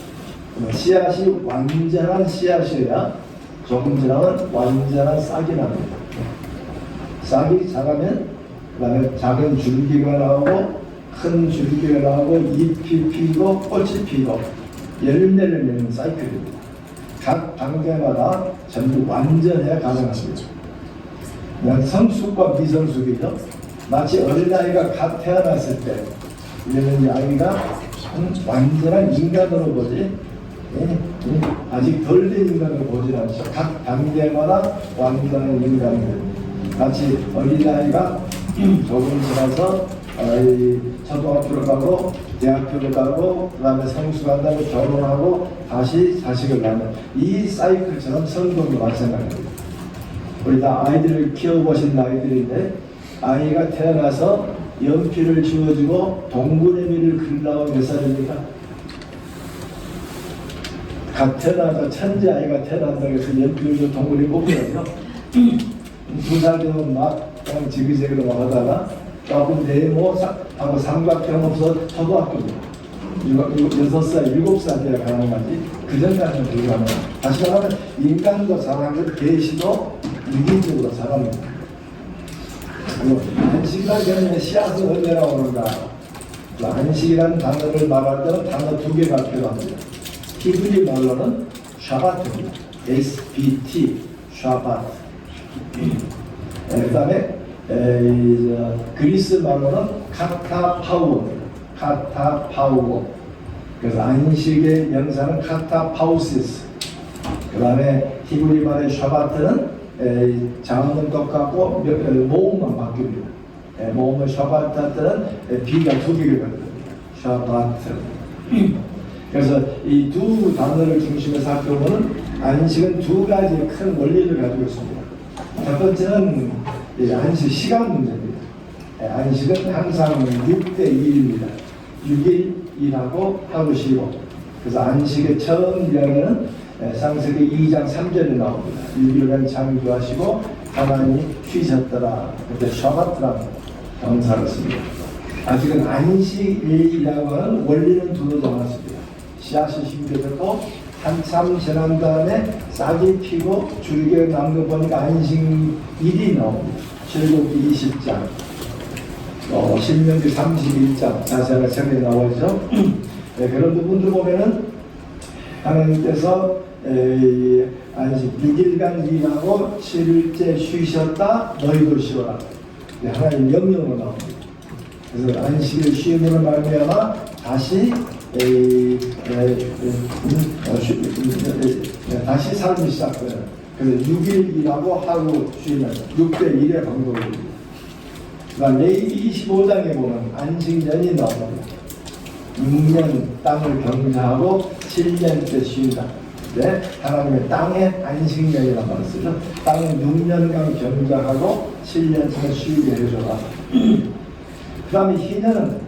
씨앗이 완전한 씨앗이어야 조금 지나면 완전한 싹이 납니다. 싹이 자라면 그 다음에 작은 줄기가 나오고 큰 줄기가 나오고 잎이 피고 꽃이 피고 열매를 맺는 사이클입니다. 각 단계마다 전부 완전해야 가능합니다. 성숙과 미성숙이죠. 마치 어린아이가 갓 태어났을 때 이러면 아이가 완전한 인간으로 보지 아직 덜 된 인간으로 보지 않죠. 각 단계마다 완전한 인간이 됩니다. 마치 어린아이가 조금 지나서 초등학교를 가고 대학교를 가고 그 다음에 성수 간다고 결혼하고 다시 자식을 낳는 이 사이클처럼 성도도 마찬가지입니다. 우리 다 아이들을 키워보신 아이들인데 아이가 태어나서 연필을 주어주고 동그라미를 그리려고 몇 살입니까? 갓 태어나서 천재 아이가 태어난다고 해서 연필을 주고 동그라미 뽑거든요. 2살 되면 막 그냥 지그재그로 막 하다가 조금 네모하고 삼각형 없어 초등학교입니다. 6살, 7살 때가 가능하지 그 전까지는 되게 가능합니다. 다시 말하면 인간도 잘하고 계시도 유기적으로 잘합니다. 안식이라는 개념의 씨앗은 언제라고 그런가? 안식이라는 단어를 말할 때는 단어 2개가 필요합니다. 히브리 말로는 샤바트입니다. SBT, 샤바트. 그 다음에 그리스 말로는 카타파우어입니다. 카타파우어. 그래서 안식의 명사는 카타파우시스. 그 다음에 히브리 말의 샤바트는 자음은 똑같고 모음만 바뀝니다. 모음은 샤바트는 B가 2개거든요. 샤바트. 그래서 이 두 단어를 중심으로 살펴보면 안식은 2가지 큰 원리를 가지고 있습니다. 첫 번째는 안식 시간 문제입니다. 안식은 항상 6대1입니다. 6일 일하고 하루 쉬고. 그래서 안식의 처음 이야기는 창세기 2장 3절에 나옵니다. 6일간 창조하시고 하나님이 쉬셨더라. 그때 샤바트라는 동사를 씁니다. 아직은 안식일이라고 하는 원리는 두루도 많습니다. 씨앗이 심겨졌고 한참 지난 다음에 싹이 피고 줄기가 남는 거 보니까 안식일이 나옵니다. 출애굽기 20장, 신명기 31장 자세하게 책에 나오죠. 그런 부분들 보면은 하나님께서 안식 6일간 일하고 7일째 쉬셨다 너희도 쉬어라. 하나님 명령으로 나옵니다. 그래서 안식일 쉼으로 말미암아 다시 다시 삶이 시작돼요. 그래서 6일 일하고 하루 쉬는 6대1의 방법입니다. 그다음 레위기 25장에 보면 안식년이 나옵니다. 6년 땅을 경작하고 7년째 쉰다. 네? 하나님의 땅의 안식년이라는 말을 쓰죠. 땅을 6년간 경작하고 7년째 쉬게 해줘라. 그 다음에 희년은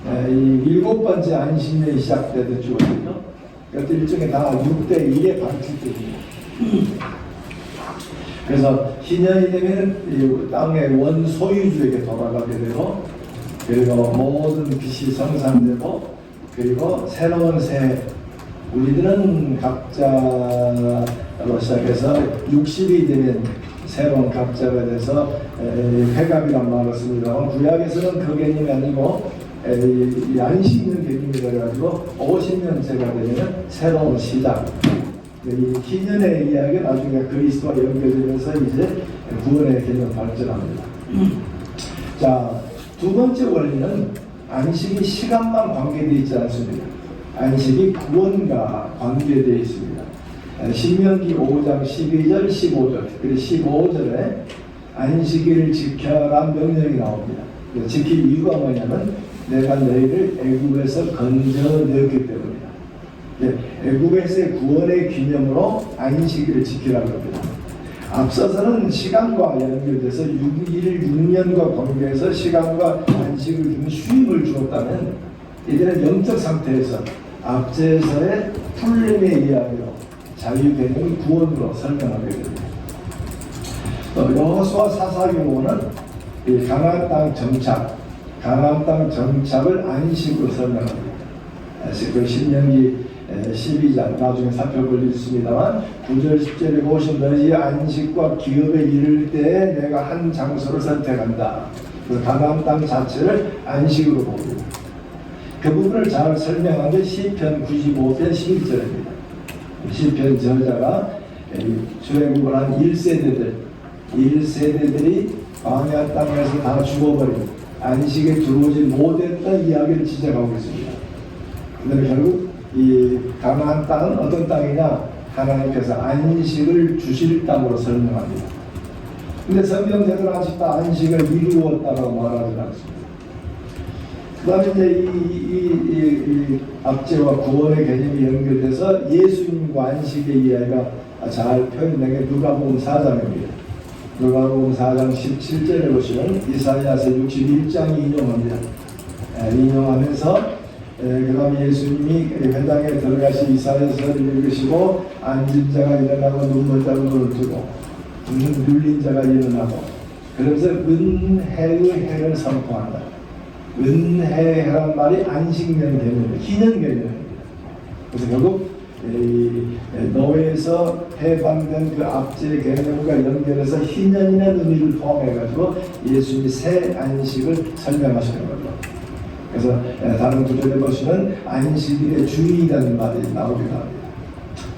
7번째 안식년이 시작되듯 주거든요. 그것도 일종의 다 6대1의 방식들입니다. 그래서 희년이 되면 땅의 원소유주에게 돌아가게 되고, 그리고 모든 빚이 성산되고, 그리고 새로운 새해, 우리들은 각자로 시작해서 60이 되면 새로운 각자가 돼서 회갑이란 말을 씁니다만, 구약에서는 그 개념이 아니고 안식년 개념이 되어가지고 50년째가 되면 새로운 시작. 이 희년의 이야기가 나중에 그리스도와 연결되면서 이제 구원의 개념 발전합니다. 자, 두 번째 원리는 안식이 시간만 관계되어 있지 않습니다. 안식이 구원과 관계되어 있습니다. 신명기 5장 12절, 15절, 특별히 15절에 안식일을 지켜라 명령이 나옵니다. 지킬 이유가 뭐냐면 내가 너희를 애굽에서 건져내었기 때문이다. 애굽에서의 구원의 기념으로 안식일을 지키라고 합니다. 앞서서는 시간과 연결돼서 6년과 관계해서 시간과 안식을 주는 쉼을 주었다면 이들은 영적 상태에서 앞제에서의 풀림의 이야기로 자유개념을 구원으로 설명하게 됩니다. 여호수아 사사기로는 가나안 땅 정착, 가나안 땅 정착을 안식으로 설명합니다. 그 신명기 12장 나중에 살펴볼 일 있습니다만 9절 10절에 보시면 너희 안식과 기업에 이를 때에 내가 한 장소를 선택한다. 그래서 가나안 땅 자체를 안식으로 봅니다. 그 부분을 잘 설명한 게 시편 95편 11절입니다. 시편 저자가 출애굽을 한 1세대들이 광야 땅에서 다 죽어버린 안식에 들어오지 못했던 이야기를 지적하고 있습니다. 그다음에 결국 이 가나안 땅은 어떤 땅이냐? 하나님께서 안식을 주실 땅으로 설명합니다. 근데 성경 제대로 아직도 안식을 이루었다고 말하지 않습니다. 그 다음에 이제 이 압제와 구원의 개념이 연결돼서 예수님과 안식의 이야기가 잘 표현된 게 누가복음 4장입니다. 누가복음 4장 17절에 보시면 이사야서 61장이 인용합니다. 인용하면서 그 다음에 예수님이 회당에 들어가시 이사야서를 읽으시고 앉은 자가 일어나고 눈물 자국을 두고 눌린 자가 일어나고 그러면서 은혜의 해를 선포한다. 은혜라는 말이 안식년 개념이에요. 희년 개념입니다. 그래서 결국 노예에서 해방된 그 압제 개념과 연결해서 희년이라는 의미를 포함해가지고 예수님이 새 안식을 설명하시는 거죠. 그래서 다른 구절에 보시면 안식일의 주일이라는 말이 나오기도 합니다.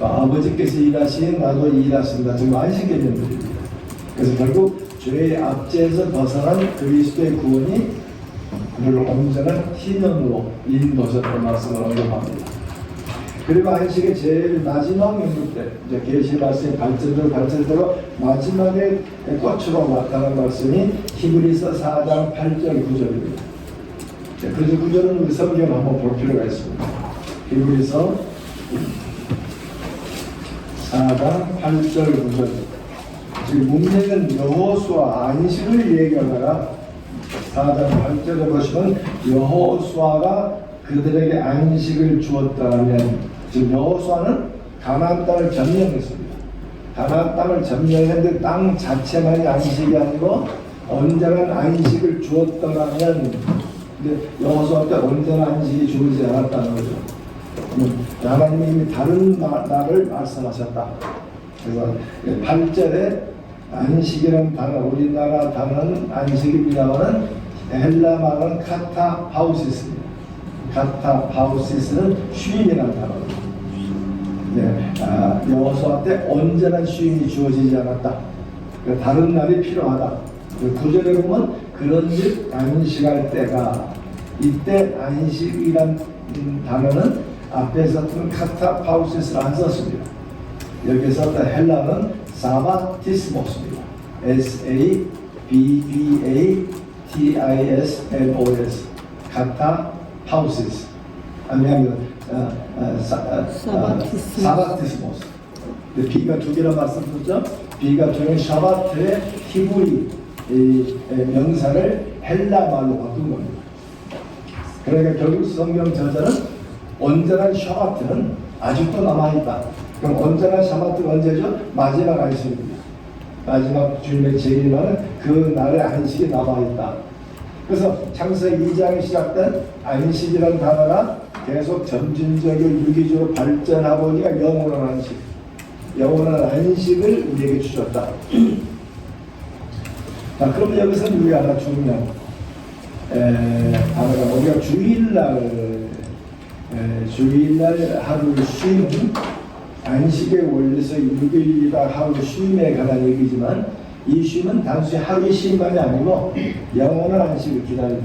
아버지께서 일하시니 나도 일하신다. 지금 안식 개념들입니다. 그래서 결국 죄의 압제에서 벗어난 그리스도의 구원이 그를 온전한 희년으로 인도하셨던 말씀을 언급합니다. 그리고 안식의 제일 마지막 연구 때 이제 계시 말씀이 발전대로 마지막에 꽃으로 나타난 말씀이 히브리서 4장 8절 9절입니다. 그래서 구절은 우리 성경을 한번 볼 필요가 있습니다. 히브리서 4장 8절 9절. 지금 문제는 여호수아 안식을 얘기하다가 4장 8절에 보시면 여호수아가 그들에게 안식을 주었다면 지금 여호수아는 가나안 땅을 점령했습니다. 가나안 땅을 점령했는데 땅 자체만이 안식이 아니고 온전한 안식을 주었다면 근데 여호수아 때 온전한 안식이 주어지지 않았다는 거죠. 하나님이 이미 다른 날을 말씀하셨다. 그래서 8절에 안식이라는 단어, 우리나라 단어는 안식입니다만 헬라 말은 카타파우시스입니다. 카타파우시스는 쉼이라는 단어입니다. 여호수아 때 온전한 쉼이 주어지지 않았다. 다른 날이 필요하다. 구절에 보면 그런즉 안식할 때가 이때 안식이란 단어는 앞에서 쓴 카타파우시스를 안 썼습니다. 여기서 헬라는 사바티스모스입니다. S-A-B-B-A-T-I-S-M-O-S 카타파우시스 아니면 사바티스모스. B가 두 개라 말씀드렸죠. B가 두 개는 샤바트의 히브리 명사를 헬라 말로 바꾼 겁니다. 그러니까 결국 성경 저자는 온전한 샤바트는 아직도 남아있다. 그럼 온전한 샤바트가 언제죠? 마지막 안식입니다. 마지막 주님의 재림하는 그 날의 안식이 남아있다. 그래서 창세기 2장에 시작된 안식이라는 단어가 계속 점진적으로 유기적으로 발전하고 오니까 영원한 안식, 영원한 안식을 우리에게 주셨다. 자, 그럼 여기서는 우리가 하나 중요한 단어가 우리가 주일날 하루 쉬는 안식의 원리에서 6일이다 하루 쉼에 관한 얘기지만 이 쉼은 단순히 하루의 쉼만이 아니고 영원한 안식을 기다리는,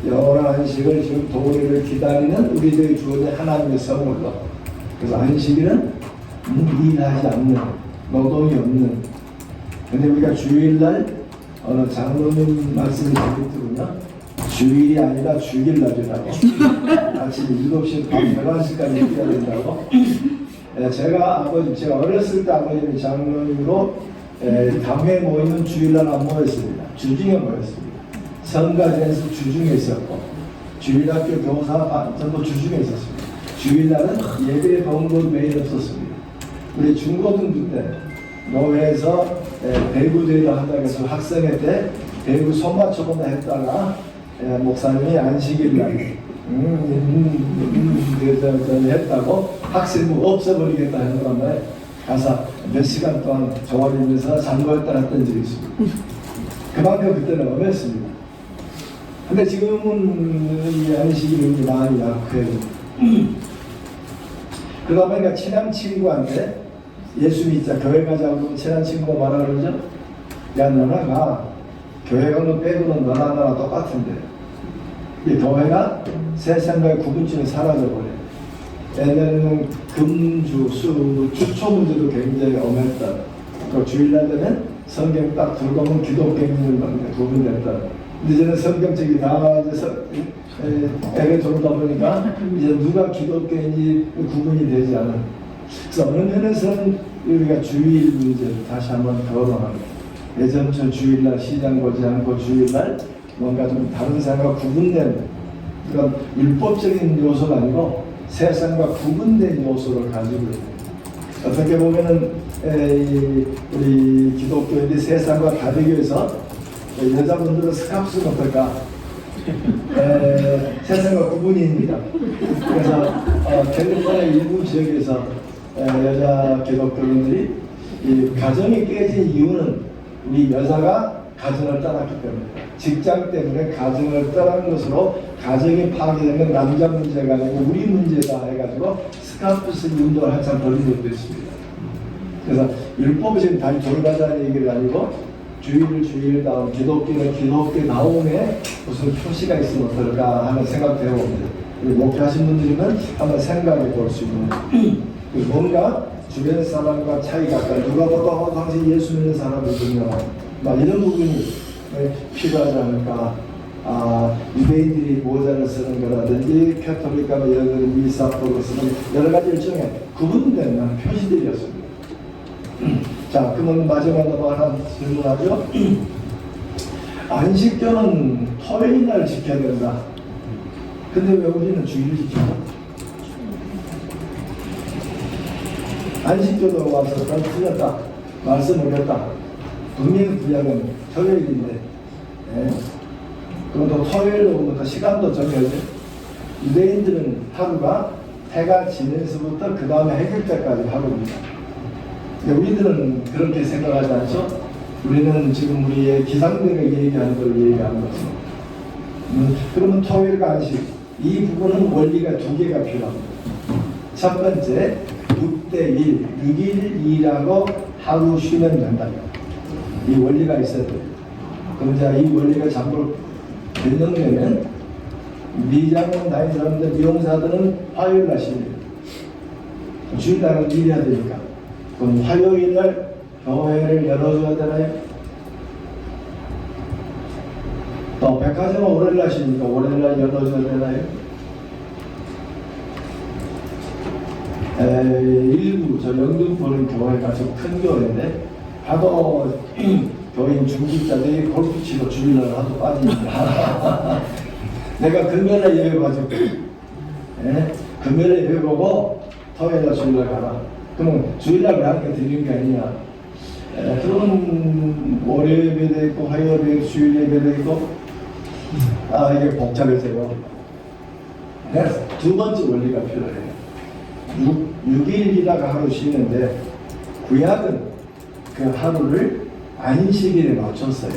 영원한 안식을 지금 도래를 기다리는 우리들이 주어진 하나님의 선물로. 그래서 안식일은 일하지 않는, 노동이 없는. 근데 우리가 주일날 어느 장로님 말씀이 들었거든요. 주일이 아니라 주일날이라고. 아침 7시 밤 11시까지 뛰어야 된다고. 제가 어렸을 때 아버님이 장로님으로 당회 모이면 주일날 안 모였습니다. 주중에 모였습니다. 성가대에서 주중에 있었고, 주일학교 교사 전부 주중에 있었습니다. 주일날은 예배 번건 매일 없었습니다. 우리 중고등부 때 노회에서 배구대회를 한다고 해서 학생회 때 배구 손맞춰본다 했다가 목사님이 안식일날 했다고 학생부 없애버리겠다 했던 날 가서 몇 시간 동안 조아리면서 장구했다 했던 적이 있습니다. 그만큼 그때는 엄했습니다. 근데 지금은 이 안식일이 많이 약해요. 그러다 보니까 친한 친구한테 예수 믿자 교회 가자고 그러면 친한 친구가 뭐라 그러죠? 야 너나 가. 교회 가면 빼고는 너나 나나 똑같은데 이 교회가 세상과의 구분점이 사라져버려요. 옛날에는 금주, 수, 주초 문제도 굉장히 엄했다. 또 주일날 되면 성경 딱 들고 보면 기독교인을 구분됐다. 근데 저는 성경책이 다 애를 들어다 보니까 이제 누가 기독교인이 구분이 되지 않은. 그래서 어느 면에서는 우리가 주일 문제를 다시 한번 거론합니다. 예전처럼 주일날 시장 보지 않고 주일날 뭔가 좀 다른 사람과 구분된, 그런 율법적인 요소가 아니고 세상과 구분된 요소를 가지고 있는. 어떻게 보면은 우리 기독교인들이 세상과 다르기 위해서 여자분들은 스카프는 어떨까? 세상과 구분입니다. 그래서 캘리포니아 일부 지역에서 여자 기독교인들이 이 가정이 깨진 이유는 우리 여자가 가정을 떠났기 때문에, 직장 때문에 가정을 떠난 것으로 가정이 파괴되면 남자 문제가 아니고 우리 문제다 해가지고 스카프 쓰기 운동을 한참 벌인 적도 있습니다. 그래서 율법이 지금 다시 돌아가자는 얘기가 아니고 주일다운 기독교는 기독교다움에 무슨 표시가 있으면 어떨까 하는 생각도 해봅니다. 우리 목회하신 분들이면 한번 생각해 볼 수 있는 뭔가 주변 사람과 차이가 있다. 누가 봐도 당신 예수 믿는 사람이군요. 막 이런 부분이 필요하지 않을까. 유대인들이 모자를 쓰는 거라든지 캐톨릭과 미사포로 쓰는 여러 가지 일종의 구분된 표시들이었습니다. 자, 그러면 마지막으로 하나 질문하죠. 안식교는 토요일 날 지켜야 된다. 근데 왜 우리는 주일을 지키냐? 안식교도 와서 좀 틀렸다. 말씀을 했다. 분명히 구약은 토요일인데, 그럼 또 토요일로 보면 또 시간도 정해져. 유대인들은 하루가 해가 지면서부터 그 다음에 해질 때까지 하루입니다. 우리들은 그렇게 생각하지 않죠? 우리는 지금 우리의 기상대를 얘기하는 걸 얘기하는 거죠. 그러면 토요일과 안식, 이 부분은 원리가 두 개가 필요합니다. 첫 번째, 6대1, 6일2라고 하루 쉬면 된다. 이 원리가 있어야 돼요. 그럼 이제 이 원리가 잠깐 변경되면 미장원 다닌 사람들, 미용사들은 화요일 날 쉽니다. 주일날은 일해야 되니까. 그럼 화요일날 교회를 열어줘야 되나요? 또 백화점은 월요일날 쉬니까 월요일날 열어줘야 되나요? 일부 저 영등 보는 교회가 좀 큰 교회인데 하도 교인 중직자들이 골프 치고 주일날 하도 빠지니까 내가 금요일에 예배 가지고 금요일에 예배 보고 토요일날 주일날 가라. 그러면 주일날 하니까 드리는 게 아니냐. 그러면 월요일 예배도 있고 화요일 주일 예배도 있고 이게 복잡해져요. 그래서 두 번째 원리가 필요해요. 6일이다가 하루 쉬는데 구약은 그 하루를 안식일에 맞췄어요.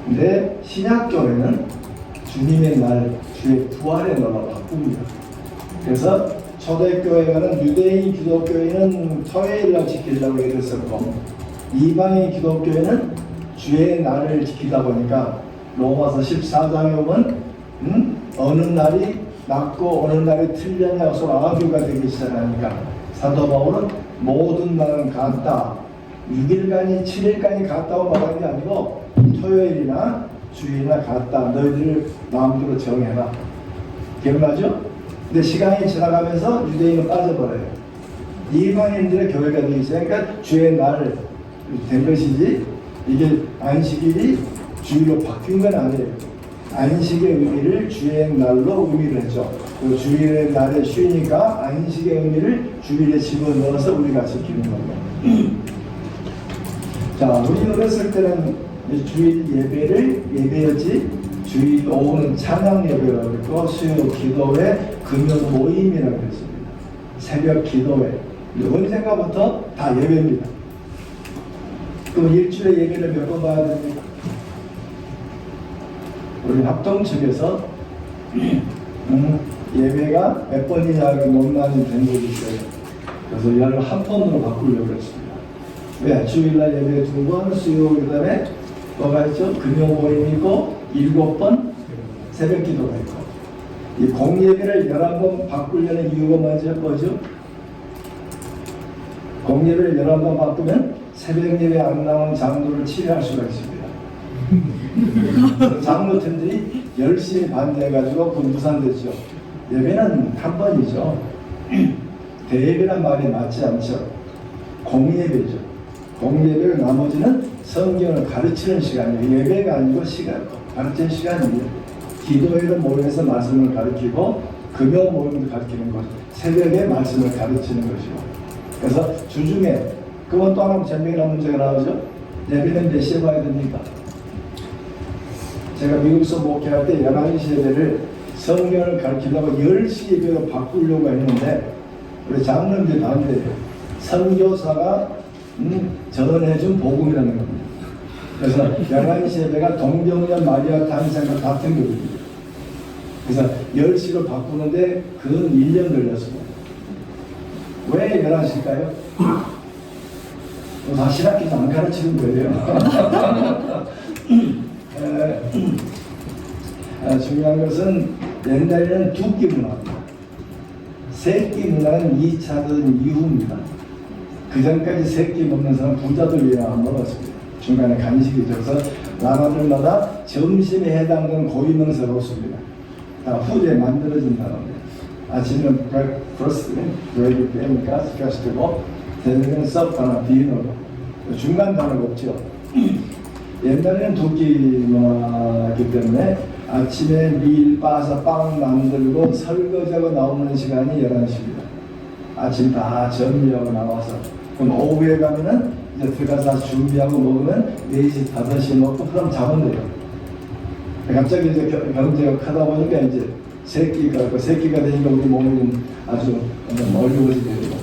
근데 신약교회는 주님의 날, 주의 부활의 날로 바꿉니다. 그래서 초대교회는 유대인 기독교회는 토요일날 지키려고 했었고 이방인 기독교회는 주의 날을 지키다 보니까 로마서 14장에 보면 어느 날이 낮고 어느 날이 틀렸냐고 서로 아교가 되기 시작하니까 사도 바울은 모든 날은 같다. 6일간이 7일간이 같다고 말하는 게 아니고 토요일이나 주일이나 같다. 너희들 마음대로 정해라. 기억나죠? 근데 시간이 지나가면서 유대인은 빠져버려요. 이방인들의 교회가 되기 시작하니까 주의 날 된 것이지 이게 안식일이 주일로 바뀐 건 아니에요. 안식의 의미를 주의 날로 의미를 했죠. 그 주일의 날에 쉬니까 안식의 의미를 주일에 집어넣어서 우리가 지키는 거예요. 자, 우리 어렸을 때는 주일 예배를 예배였지 주일 오후는 찬양 예배라고 했고 수요 기도회 금요 모임이라고 했습니다. 새벽 기도회 언젠가부터 다 예배입니다. 그럼 일주일에 예배를 몇 번 봐야 됩니까? 우리 합동 측에서 예배가 몇 번이냐 논란이 된 적이 있어요. 그래서 11번으로 바꾸려고 했습니다. 왜? 주일날 예배 2번, 수요 그 다음에 뭐가 있죠? 금요 모임 있고 7번 새벽 기도가 있고 이 공예배를 11번 바꾸려는 이유가 뭐죠? 공예배를 11번 바꾸면 새벽 예배 안 나오는 장로를 치료할 수가 있습니다. 장로팀들이 열심히 반대해가지고 그 무산됐죠. 예배는 한 번이죠. 대예배란 말이 맞지 않죠. 공예배죠. 공예배가 나머지는 성경을 가르치는 시간이에요. 예배가 아니고 시간, 가르치는 시간이에요. 기도회로 모여서 말씀을 가르치고 금요 모임도 가르치는 것, 새벽에 말씀을 가르치는 것이고. 그래서 주중에 그건 또 하나 재미난 문제가 나오죠. 예배는 몇 시에 와야 됩니까? 제가 미국에서 목회할 때 11시 예배를 성경을 가르치려고 10시 예배로 바꾸려고 했는데 우리 장로님들이 반대해요. 선교사가 전해준 복음이라는 겁니다. 그래서 11시 예배가 동정녀 마리아 탄생과 같은 거거든요. 그래서 10시로 바꾸는데 그건 1년 걸렸습니다. 왜 11시일까요? 다 신학교에서 안 가르치는 거예요. 중요한 것은 옛날에는 두 끼 문화입니다. 세 끼 문화는 2차든 이후입니다. 그 전까지 세 끼 먹는 사람 부자들 위해 안 먹었습니다. 중간에 간식이 있어서 나라들마다 점심에 해당되는 고위명사가 없습니다. 다 후에 만들어진 단어입니다. 아침에는 브레스트, 브레이크 빼니까 스트레스고, 저녁에는 서프나 디너로 중간 단어가 없죠. 옛날에는 두 끼 문화이기 때문에 아침에 밀 빻아서 빵 만들고 설거지하고 나오는 시간이 11시입니다. 아침 다 정리하고 나와서 그럼 오후에 가면은 이제 들어가서 준비하고 먹으면 4시, 5시 먹고 그럼 자면 돼요. 갑자기 이제 경제가 크다 보니까 이제 새끼가 되니까 우리 몸이 아주 어려워지게 되고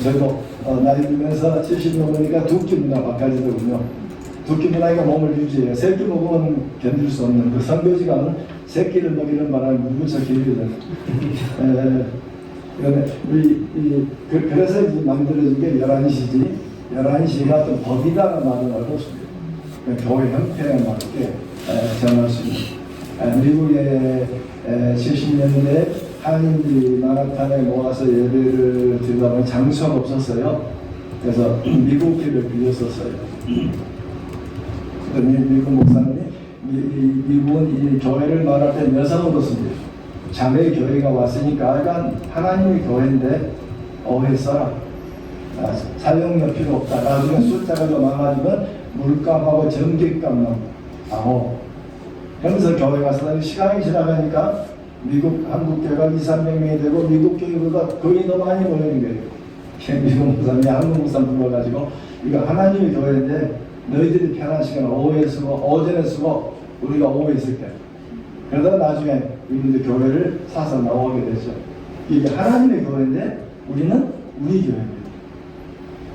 저희도 나이 들면서 70 넘으니까 두 끼 문화 바꿔지더군요. 두 끼 문화가 몸을 유지해요. 세 끼 먹으면 견딜 수 없는 그 선교지가는 세 끼를 먹이는 바람에 무척 길거든. 그래서 이제 만들어진 게 11시지 11시가 또 법이다라는 말은 어렵습니다. 교회 형태에 맞게 정할 수 있는. 미국의 70년대 한인들이 마라탄에 모아서 예배를 드리다 보니 장소가 없었어요. 그래서 미국 교회를 빌렸었어요. 미국 목사님이 미국은 이 교회를 말할 때 여성으로 씁니다. 자매 교회가 왔으니까 약간 하나님의 교회인데 오해 써라. 사용료 필요 없다. 나중에 숫자가 더 많아지면 물값하고 전기값만 하고 그러면서 교회 가서 시간이 지나가니까 미국 한국 교회가 200~300명이 되고 미국 교회보다 거의 더 많이 모이는 거예요. 미국 목사님이 한국 목사님 불러가지고 이거 하나님의 교회인데 너희들이 편한 시간을 오후에 쓰고 오전에 쓰고 우리가 오후에 쓸게. 그러다가 나중에 이분들 교회를 사서 나오게 되죠. 이게 하나님의 교회인데 우리는 우리 교회입니다.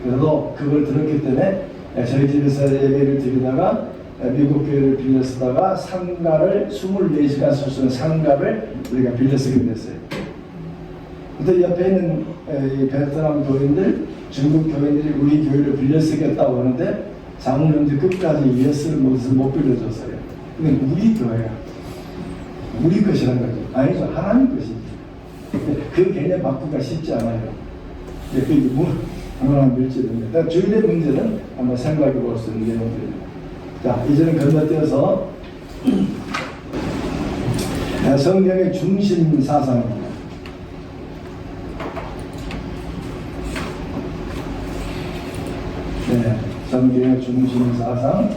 그래도 그걸 들었기 때문에 저희 집에서 예배를 드리다가 미국 교회를 빌려 쓰다가 상가를 24시간 쓸 수 있는 상가를 우리가 빌려 쓰게 됐어요. 근데 옆에 있는 베트남 교인들, 중국 교인들이 우리 교회를 빌려 쓰겠다고 하는데 장로님들 끝까지 예스를 못 빌려줬어요. 근데 우리 교회야. 우리 것이란 거죠. 아니죠. 하나님 것이죠. 그 개념 바꾸기가 쉽지 않아요. 그게 얼마나 밀집됩니다. 주일의 문제는 한번 생각해 볼 수 있는 내용들입니다. 자, 이제는 건너뛰어서 성경의 중심 사상입니다. 네, 성경의 중심 사상.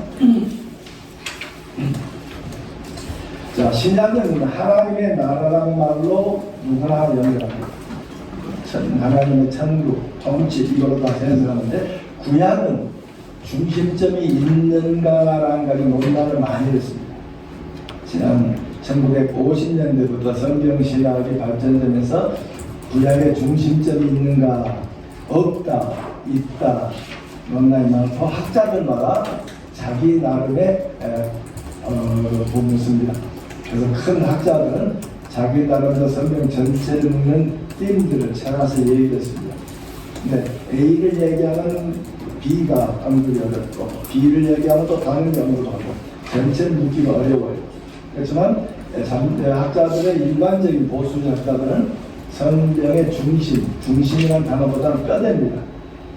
자, 신약은 하나님의 나라라는 말로 누구나 연결합니다. 하나님의 천국, 통치 이걸로 다 해석하는데 구약은 중심점이 있는가라는 가지 논란을 많이 했습니다. 지난 1950년대부터 성경신학이 발전되면서 구약의 중심점이 있는가, 없다, 있다 논란이 많고 학자들마다 자기 나름의 부분을 씁니다. 그래서 큰 학자들은 자기 나름대로 성경 전체를 묻는 띠들을 찾아서 얘기했습니다. 근데 A를 얘기하면 B가 연구이 어렵고 B를 얘기하면 또 다른 연구도 하고 전체를 묻기가 어려워요. 그렇지만 학자들의 일반적인 보수 학자들은 성경의 중심이라는 단어보다는 뼈대입니다.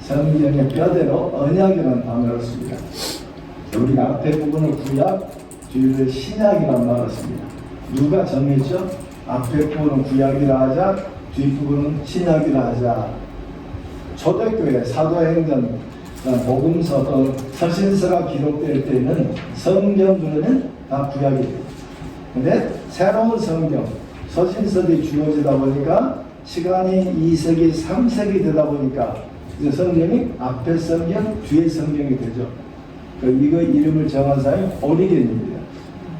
성경의 뼈대로 언약이라는 단어를 씁니다. 우리가 앞에 부분을 구약, 뒤를 신약이라는 말을 씁니다. 누가 정했죠? 앞에 부분은 구약이라 하자, 뒷부분은 신약이라 하자. 초대교회 사도행전, 복음서 또 서신서가 기록될 때는 성경들은 다 구약이에요. 근데 새로운 성경, 서신서들이 주어지다 보니까 시간이 2세기, 3세기 되다 보니까 이제 성경이 앞에 성경, 뒤에 성경이 되죠. 이거 이름을 정한 사람이 오리겐입니다.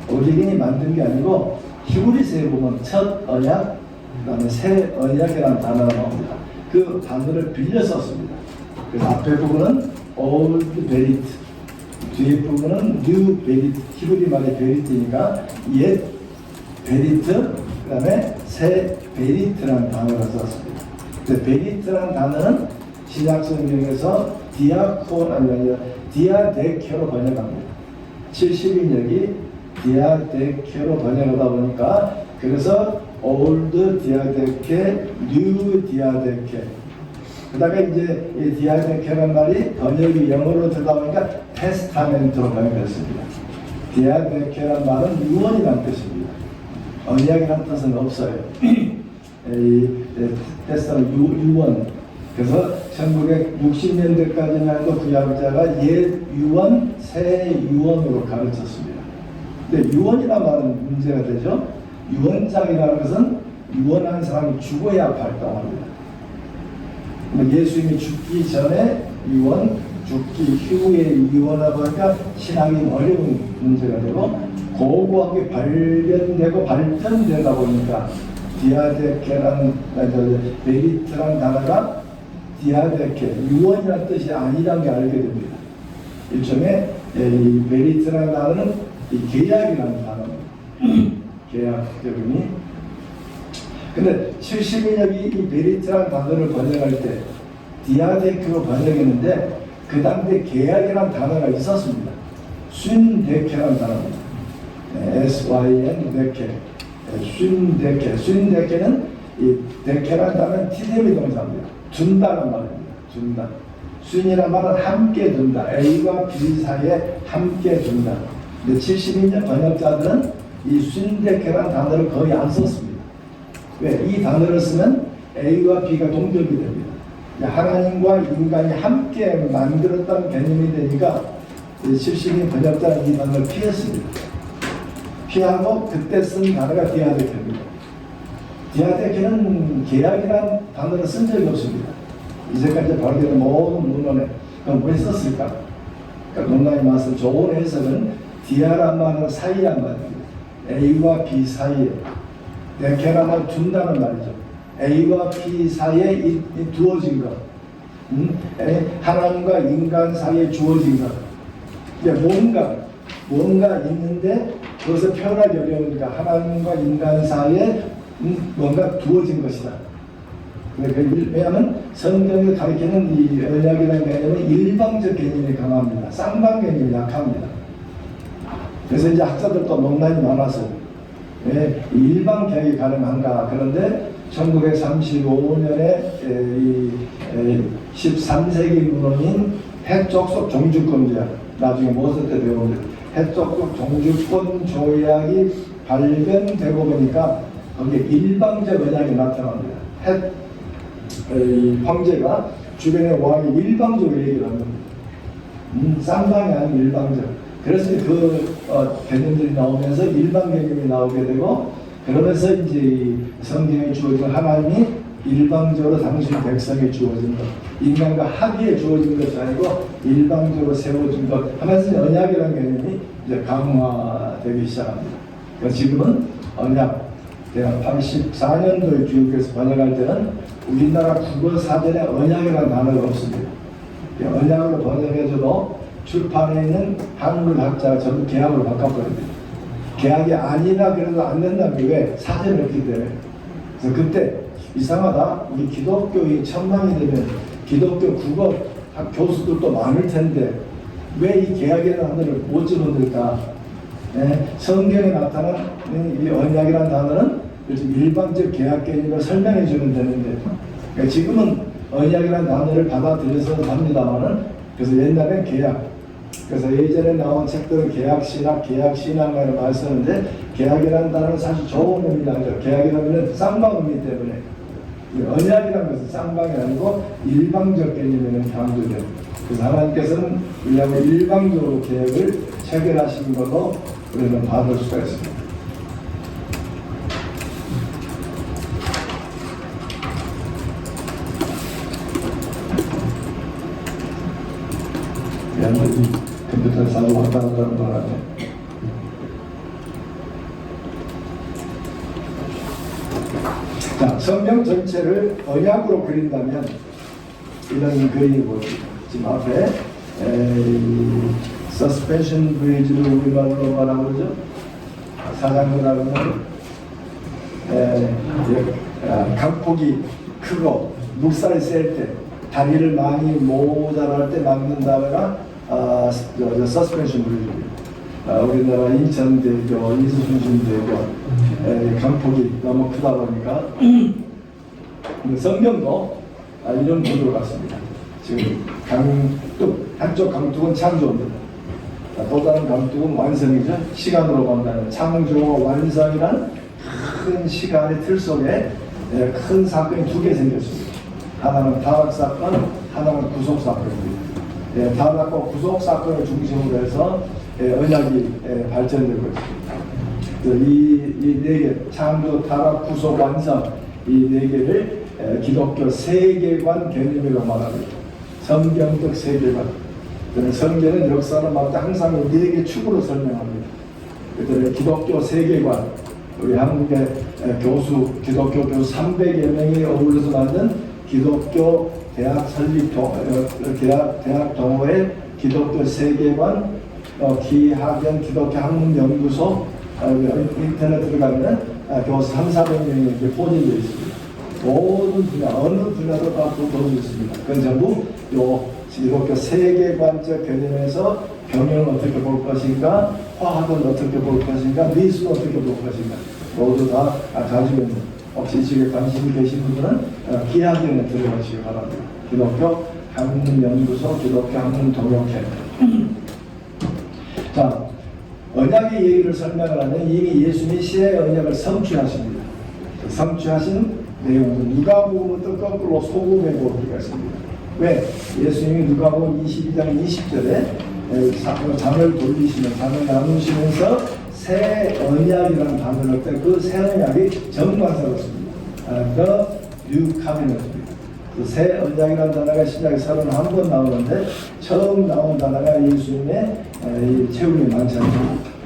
오리겐이 만든 게 아니고 히브리서에 보면 첫 언약, 그다음에 새 언약이라는 단어가 나옵니다. 그 단어를 빌려 썼습니다. 그래서 앞에 부분은 Old Berit, 뒤에 부분은 New Berit, 히브리 말의 베리트니까 옛 베리트, 그다음에 새 베리트라는 단어를 썼습니다. 베리트라는 단어는 신약 성경에서 디아콘 아니면 디아데케로 번역합니다. 70인역이 디아데케로 번역하다 보니까 그래서 올드 디아데케, 뉴 디아데케. 그다음에 이제 이 디아데케란 말이 번역이 영어로 되다 보니까 테스타멘트로 번역됐습니다. 디아데케란 말은 유언이라는 뜻입니다. 언약이라는 뜻은 없어요. 테스타멘트 유언. 그래서 1960년대까지만 해도 구약자가 옛 유언, 새 유언으로 가르쳤습니다. 근데 유언이라는 말은 문제가 되죠. 유언장이라는 것은 유언한 사람이 죽어야 발동합니다. 예수님이 죽기 전에 유언, 죽기 후에 유언하다 보니까 신앙이 어려운 문제가 되고 고고하게 발견되고 발전되다 보니까 디아데케라는 베리트라는 단어가 디아데케, 유언이라는 뜻이 아니라는 게 알게 됩니다. 일종의 이 베리트라는 단어는 이 계약이라는 단어입니다. 계약적이니. 근데 70인역이 이 베리트라는 단어를 번역할 때 디아데케로 번역했는데 그 당시에 계약이라는 단어가 있었습니다. 쉰데케라는 단어입니다. SYN 데케, 쉰데케. 쉰데케는 이 데케라는 단어는 티데미 동사입니다. 둔다는 말입니다. 둔다. 쉰이란 말은 함께 둔다. A와 B 사이에 함께 둔다. 근데 70인년 번역자들은 이 쉰데케라는 단어를 거의 안 썼습니다. 왜? 이 단어를 쓰면 A와 B가 동격이 됩니다. 하나님과 인간이 함께 만들었다는 개념이 되니까 70인 번역자는 이 단어를 피했습니다. 피하고 그때 쓴 단어가 디아데케입니다. 디아데케는 계약이라는 단어를 쓴 적이 없습니다. 이제까지 발견된 모든 문헌에 그럼 왜 썼을까? 그러니까 논란이 많아서 좋은 해석은 디아란 말은 사이란 말입니다. A와 B 사이에 데케란 말 둔다는 말이죠. A와 B 사이에 이 두어진 것, 하나님과 인간 사이에 주어진 것. 이제 뭔가 있는데 그것을 표현하기 어려우니까 하나님과 인간 사이에 뭔가 두어진 것이다. 왜냐하면 성경이 가리키는 이 언약이라는 개념은 일방적 개념이 강합니다. 쌍방 개념이 약합니다. 그래서 이제 학자들도 논란이 많아서 왜 일방 개혁이 가능한가? 그런데 1935년에 13세기 문헌인 해족속 종주권조약, 나중에 모세 때 배우는 해족속 종주권 조약이 발견되고 보니까 거기에 일방적 언약이 나타납니다. 황제가 주변의 왕이 일방적으로 얘기를 합니다. 쌍방이 아닌 일방적. 그래서 그 개념들이 나오면서 일방 개념이 나오게 되고, 그러면서 이제 성경에 주어진 하나님이 일방적으로 당신 백성에 주어진 것, 인간과 합의에 주어진 것이 아니고 일방적으로 세워진 것 하면서 언약이라는 개념이 이제 강화되기 시작합니다. 그래서 지금은 언약, 제가 84년도에 교육에서 번역할 때는 우리나라 국어 사전에 언약이라는 단어가 없습니다. 언약으로 번역해줘도 출판에 있는 한글 학자가 전부 계약으로 바꿔버립니다. 계약이 아니라 그래도 안 된다는 게 왜? 사전이 없기 때문에. 그래서 그때 이상하다. 우리 기독교인 1000만이 되면 기독교 국어 교수들도 많을 텐데 왜 이 계약이라는 단어를 못 집어넣을까? 성경에 나타난 이 언약이라는 단어는 일방적 계약 개념을 설명해 주면 되는데, 그러니까 지금은 언약이라는 단어를 받아들여서 합니다만은, 그래서 옛날엔 계약, 그래서 예전에 나온 책들은 계약신학, 계약신학이라는 말을 쓰는데, 계약이라는 단어는 사실 좋은 의미가 아니죠. 계약이라는 쌍방 의미 때문에 언약이라는 것은 쌍방이 아니고 일방적 개념에는 강조돼요. 그래서 하나님께서는 우리하고 일방적으로 계약을 체결하신 걸로 우리는 받을 수가 있습니다. 컴퓨터에 사고 왔다 갔다 하는 거 같아요. 자, 성경 전체를 언약으로 그린다면 이런 그림이 보입니다. 지금 앞에 서스펜션 브리즈를 우리말로 뭐라고 그러죠? 사장구라고 하면 강폭이 크고 물살이 셀 때 다리를 많이 모자랄 때 막는다거나 서스펜션 브리즈입니다. 우리나라 인천대교, 이순신대교 강폭이 너무 크다 보니까 성경도 이런 구조를 갖습니다. 지금 한쪽 강둑은 창조입니다. 또 다른 강둑은 완성이죠. 시간으로 본다면 창조와 완성이란 큰 시간의 틀 속에 큰 사건이 두 개 생겼습니다. 하나는 타락 사건, 하나는 구속 사건입니다. 타락과 구속 사건을 중심으로 해서 언약이 발전되고 있습니다. 이 네 개, 창조, 타락, 구속, 완성, 이 네 개를 기독교 세계관 개념이라고 말합니다. 성경적 세계관. 성경은 역사를 막을 때 항상 네 개 축으로 설명합니다. 그래서 기독교 세계관, 우리 한국의 기독교 교수 300여 명이 어울려서 만든 기독교 대학 설립도, 대학 동호회 기독교 세계관, 기학연 기독교 학문연구소, 인터넷 들어가면 교수 300~400명이 이렇게 포진되어 있습니다. 모든 분야, 어느 분야도 다 보고 있습니다. 그건 전부 기독교 세계관적 개념에서 경영을 어떻게 볼 것인가, 화학은 어떻게 볼 것인가, 미술은 어떻게 볼 것인가, 모두 다 가지고 있는, 혹시 지금 관심이 계신 분들은 기학연에 들어가시기 바랍니다. 기독교 학문연구소, 기독교 학문동역회. 자, 언약의 예의를 설명을 하면 이미 예수님이 새 언약을 성취하십니다. 성취하신 내용은 누가복음부터 거꾸로 소금에 보기가 있습니다. 왜? 예수님이 누가복음 22장 20절에 잔을 돌리시면, 잔을 나누시면서 새 언약이라는 단어를 때 그 새 언약이 정관사였습니다. The New Covenant입니다. 그 새 언약이라는 단어가 신약에 31번 나오는데 처음 나온 단어가 예수님의 체험이 많지 않습니다.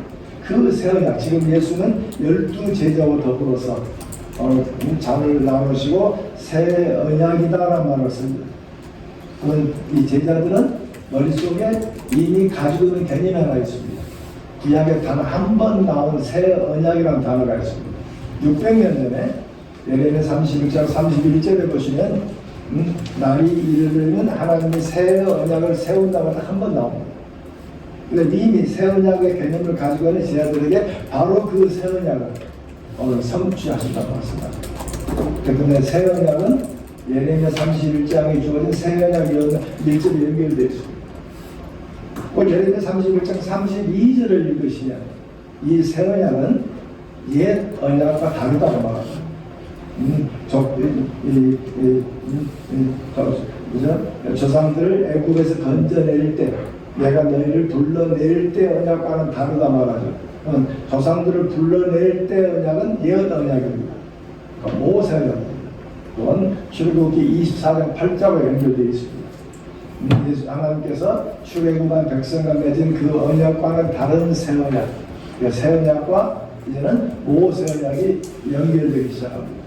그 새 언약, 지금 예수는 12제자와 더불어서 잔을 나누시고 새 언약이다라는 말을 씁니다. 이 제자들은 머릿속에 이미 가지고 있는 개념이 하나 있습니다. 구약에 단 한 번 나온 새 언약이라는 단어가 있습니다. 600년 전에 예레미야 31장 31절에 보시면 날이 이르면 하나님이 새 언약을 세운다고 한 번 나옵니다. 그런데 이미 새 언약의 개념을 가지고 있는 제자들에게 바로 그 새 언약을 오늘 성취하신다고 말씀합니다. 그런데 새 언약은 예레미야 31장에 주어진 새 언약이 밀접히 연결되어 있습니다. 예레미야 31장 32절을 읽으시면 이 새 언약은 옛 언약과 다르다고 말합니다. 조상들을 애굽에서 건져낼 때, 내가 너희를 불러낼 때 언약과는 다르다 말하죠. 조상들을 불러낼 때 언약은 옛 언약입니다. 모세 언약입니다. 또한 출애굽기 24장 8절과 연결되어 있습니다. 하나님께서 출애굽한 백성과 맺은 그 언약과는 다른 새 언약, 새 언약과 이제는 모세 언약이 연결되기 시작합니다.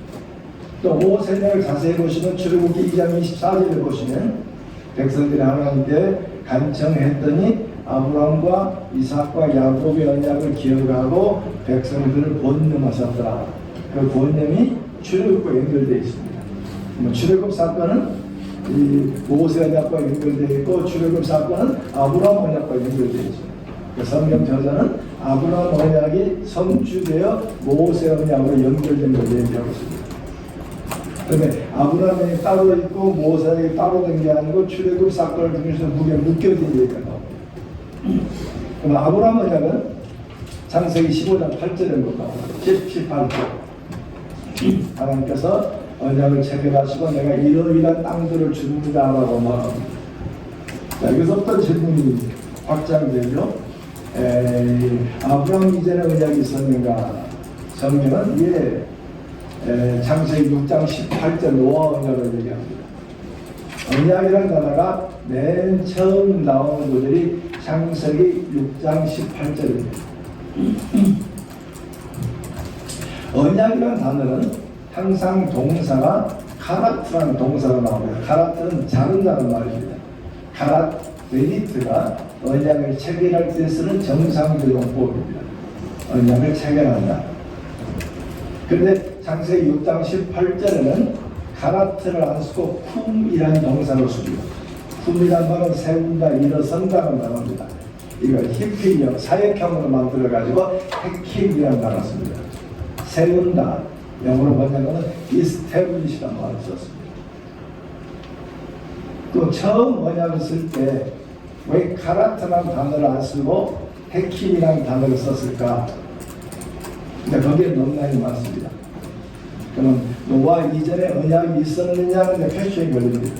또 모세 언약을 자세히 보시면 출애굽기 2장 24절에 보시면 백성들이 하나님께 간청했더니 아브라함과 이삭과 야곱의 언약을 기억하고 백성들을 권념하셨더라. 그 권념이 출애굽과 연결되어 있습니다. 출애굽 사건은 이 모세 언약과 연결되어 있고 출애굽 사건은 아브라함 언약과 연결되어 있습니다. 그 성경 저자는 아브라함 언약이 성취되어 모세 언약으로 연결된 것을 얘기하고 있습니다. 그다음에 아브라함이 따로 있고 모세에게 따로 된 게 아니고 출애굽 사건을 통해서 무게 묶여진 얘기가 나옵니다. 그럼 아브라함 언약은 창세기 15장 8절에 볼까? 18절. 하나님께서 언약을 체결하시고 내가 이러이러한 땅들을 주는다라고 말합니다. 자, 여기서부터 질문이 확장되죠. 아브라함 이전에 언약이 있었는가? 성경은 창세기 6장 18절 노아 언약을 얘기합니다. 언약이라는 단어가 맨 처음 나오는 구절이 창세기 6장 18절입니다. 언약이라는 단어는 항상 동사가 카라트라는 동사가 나옵니다. 카라트는 자른다는 말입니다. 카라트, 베리트가 언약을 체결할 때 쓰는 정상적 용법입니다. 언약을 체결한다. 그런데 창세기 6장 18절에는 카라트를 안 쓰고 쿰이라는 동사로 씁니다. 쿰이란 말은 세운다, 일어선다는 단어입니다. 이걸 히필형, 사역형으로 만들어가지고 헤킴이라는 단어 씁니다. 세운다, 영어로 번역하면 establish라는 말을 썼습니다. 또 처음 언약을 쓸 때 왜 카라트라는 단어를 안 쓰고 헤킴이라는 단어를 썼을까? 근데 거기에 논란이 많습니다. 그럼 노아 이전에 언약이 있었느냐는 퀘스천이 걸립니다.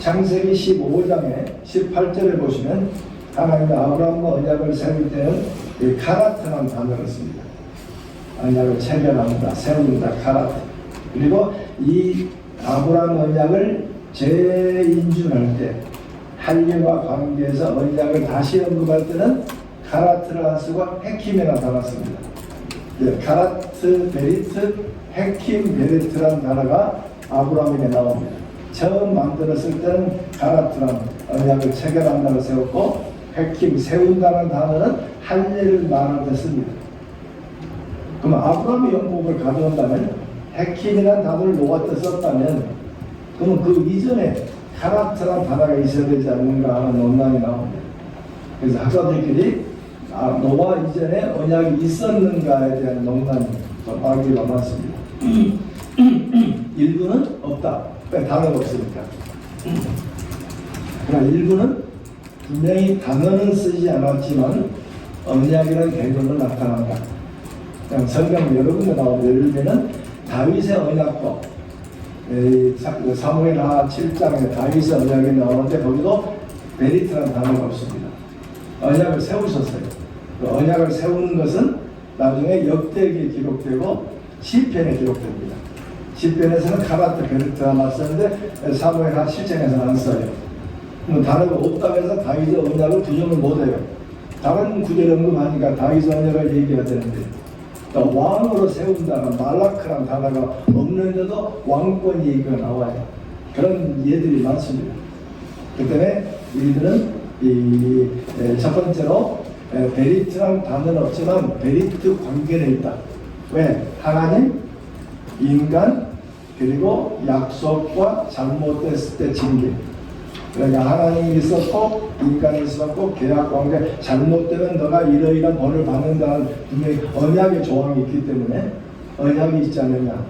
창세기 15장에 18절에 보시면 하나님이 아브라함과 언약을 세울 때는 이 카라트라는 단어를 씁니다. 언약을 체결합니다. 세운다, 카라트. 그리고 이 아브라함 언약을 재인준할 때 할례와 관계에서 언약을 다시 언급할 때는 카라트를 안 쓰고 헤킴에 나타났습니다. 카라트, 베리트, 헤킴, 베리트라는 단어가 아브라함에게 나옵니다. 처음 만들었을 때는 카라트라는 언약을 체결한다고 세웠고 헤킴, 세운다는 단어는 할례를 말할 때 씁니다. 그럼 아브라함의 영국을 가져온다면 헤킴이라는 단어를 노아 때 썼다면 그러면 그 이전에 카라트라는 단어가 있어야 되지 않는가 하는 논란이 나옵니다. 그래서 학자들끼리 노아 이전에 언약이 있었는가에 대한 논란이 많기가 많습니다. 일부는 없다. 왜 단어가 없으니까. 그러나 일부는 분명히 단어는 쓰지 않았지만 언약이라는 개념으로 나타난다. 그냥 성경 여러 군데 나오는데 예를 들면 다윗의 언약법 사무엘하 7장에 다윗의 언약이 나오는데 거기도 베리트라는 단어가 없습니다. 언약을 세우셨어요. 그 언약을 세우는 것은 나중에 역대기에 기록되고 시편에 기록됩니다. 시편에서는 카라트, 베리트가 맞섰는데 사무엘하 7장에서는 안 써요. 단어가 없다고 해서 다윗의 언약을 부정을 못해요. 다른 구절 언급하니까 다윗의 언약을 얘기해야 되는데 또 왕으로 세운다는 말라크라는 단어가 없는데도 왕권 얘기가 나와요. 그런 예들이 많습니다. 그 때문에 우리들은 첫 번째로 베리트라는 단어는 없지만 베리트 관계는 있다. 왜? 하나님, 인간, 그리고 약속과 잘못됐을 때 징계. 그러니까 하나님이 있었고 인간이 있었고 계약 관계 잘못되면 너가 이러이러한 벌을 받는다는 분명히 언약의 조항이 있기 때문에 언약이 있지 않느냐.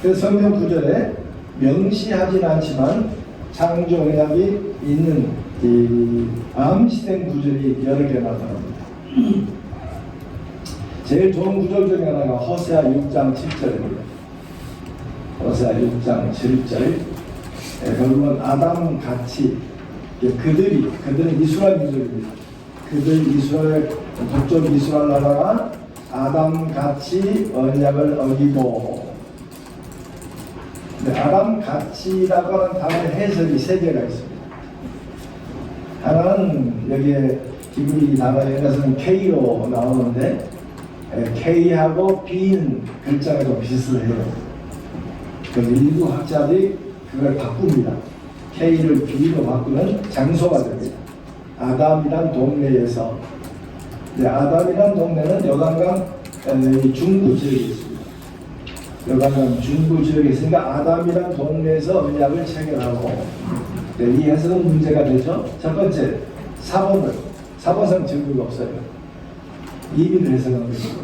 그래서 성경 구절에 명시하진 않지만 창조 언약이 있는 이 암시된 구절이 여러 개 나타납니다. 제일 좋은 구절 중에 하나가 호세아 6장 7절입니다. 호세아 6장 7절. 결국은 아담 같이 그들은 이스라엘 민족입니다. 그들 이스라엘 북쪽 이스라엘 나라가 아담 같이 언약을 어기고 아담 같이라고 하는 단어의 해석이 세 개가 있습니다. 하나는 여기에 히브리 단어에서는 K로 나오는데 K하고 B는 글자가 좀 비슷해요. 그래서 일부 학자들이 그걸 바꿉니다. K를 B로 바꾸는 장소가 됩니다. 아담이란 동네에서 아담이란 동네는 여간강 중부 지역에 있습니다. 여간강 중부 지역에 있으니까 아담이란 동네에서 언약을 체결하고 이 해석은 문제가 되죠. 첫 번째 4번은 증거가 없어요. 이민을 해석하는 것이고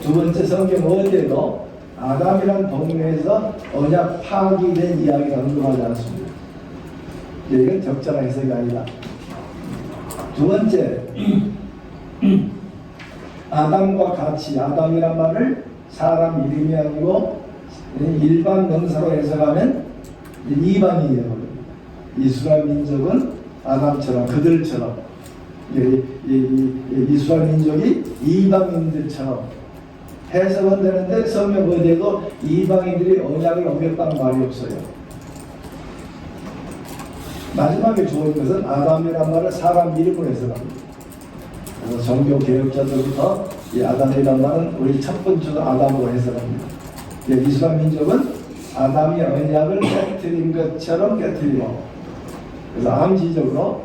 두 번째 성경 어디에도 아담이란 동네에서 언약 파기된 이야기를 언급하지 않습니다. 이건 적절한 해석이 아니다. 두 번째, 아담과 같이, 아담이란 말을 사람 이름이 아니고 일반 명사로 해석하면 이방인이에요. 이스라엘 민족은 아담처럼 그들처럼 이스라엘 민족이 이방인들처럼 해석은 되는데 성경 어디에도 이방인들이 언약을 어겼다는 말이 없어요. 마지막에 좋은 것은 아담이란 말을 사람 이름으로 해석합니다. 그래서 종교 개혁자들부터 이 아담이란 말은 우리 첫 번째로 아담으로 해석합니다. 이스라엘 민족은 아담이 언약을 깨뜨린 것처럼 깨뜨리고, 그래서 암시적으로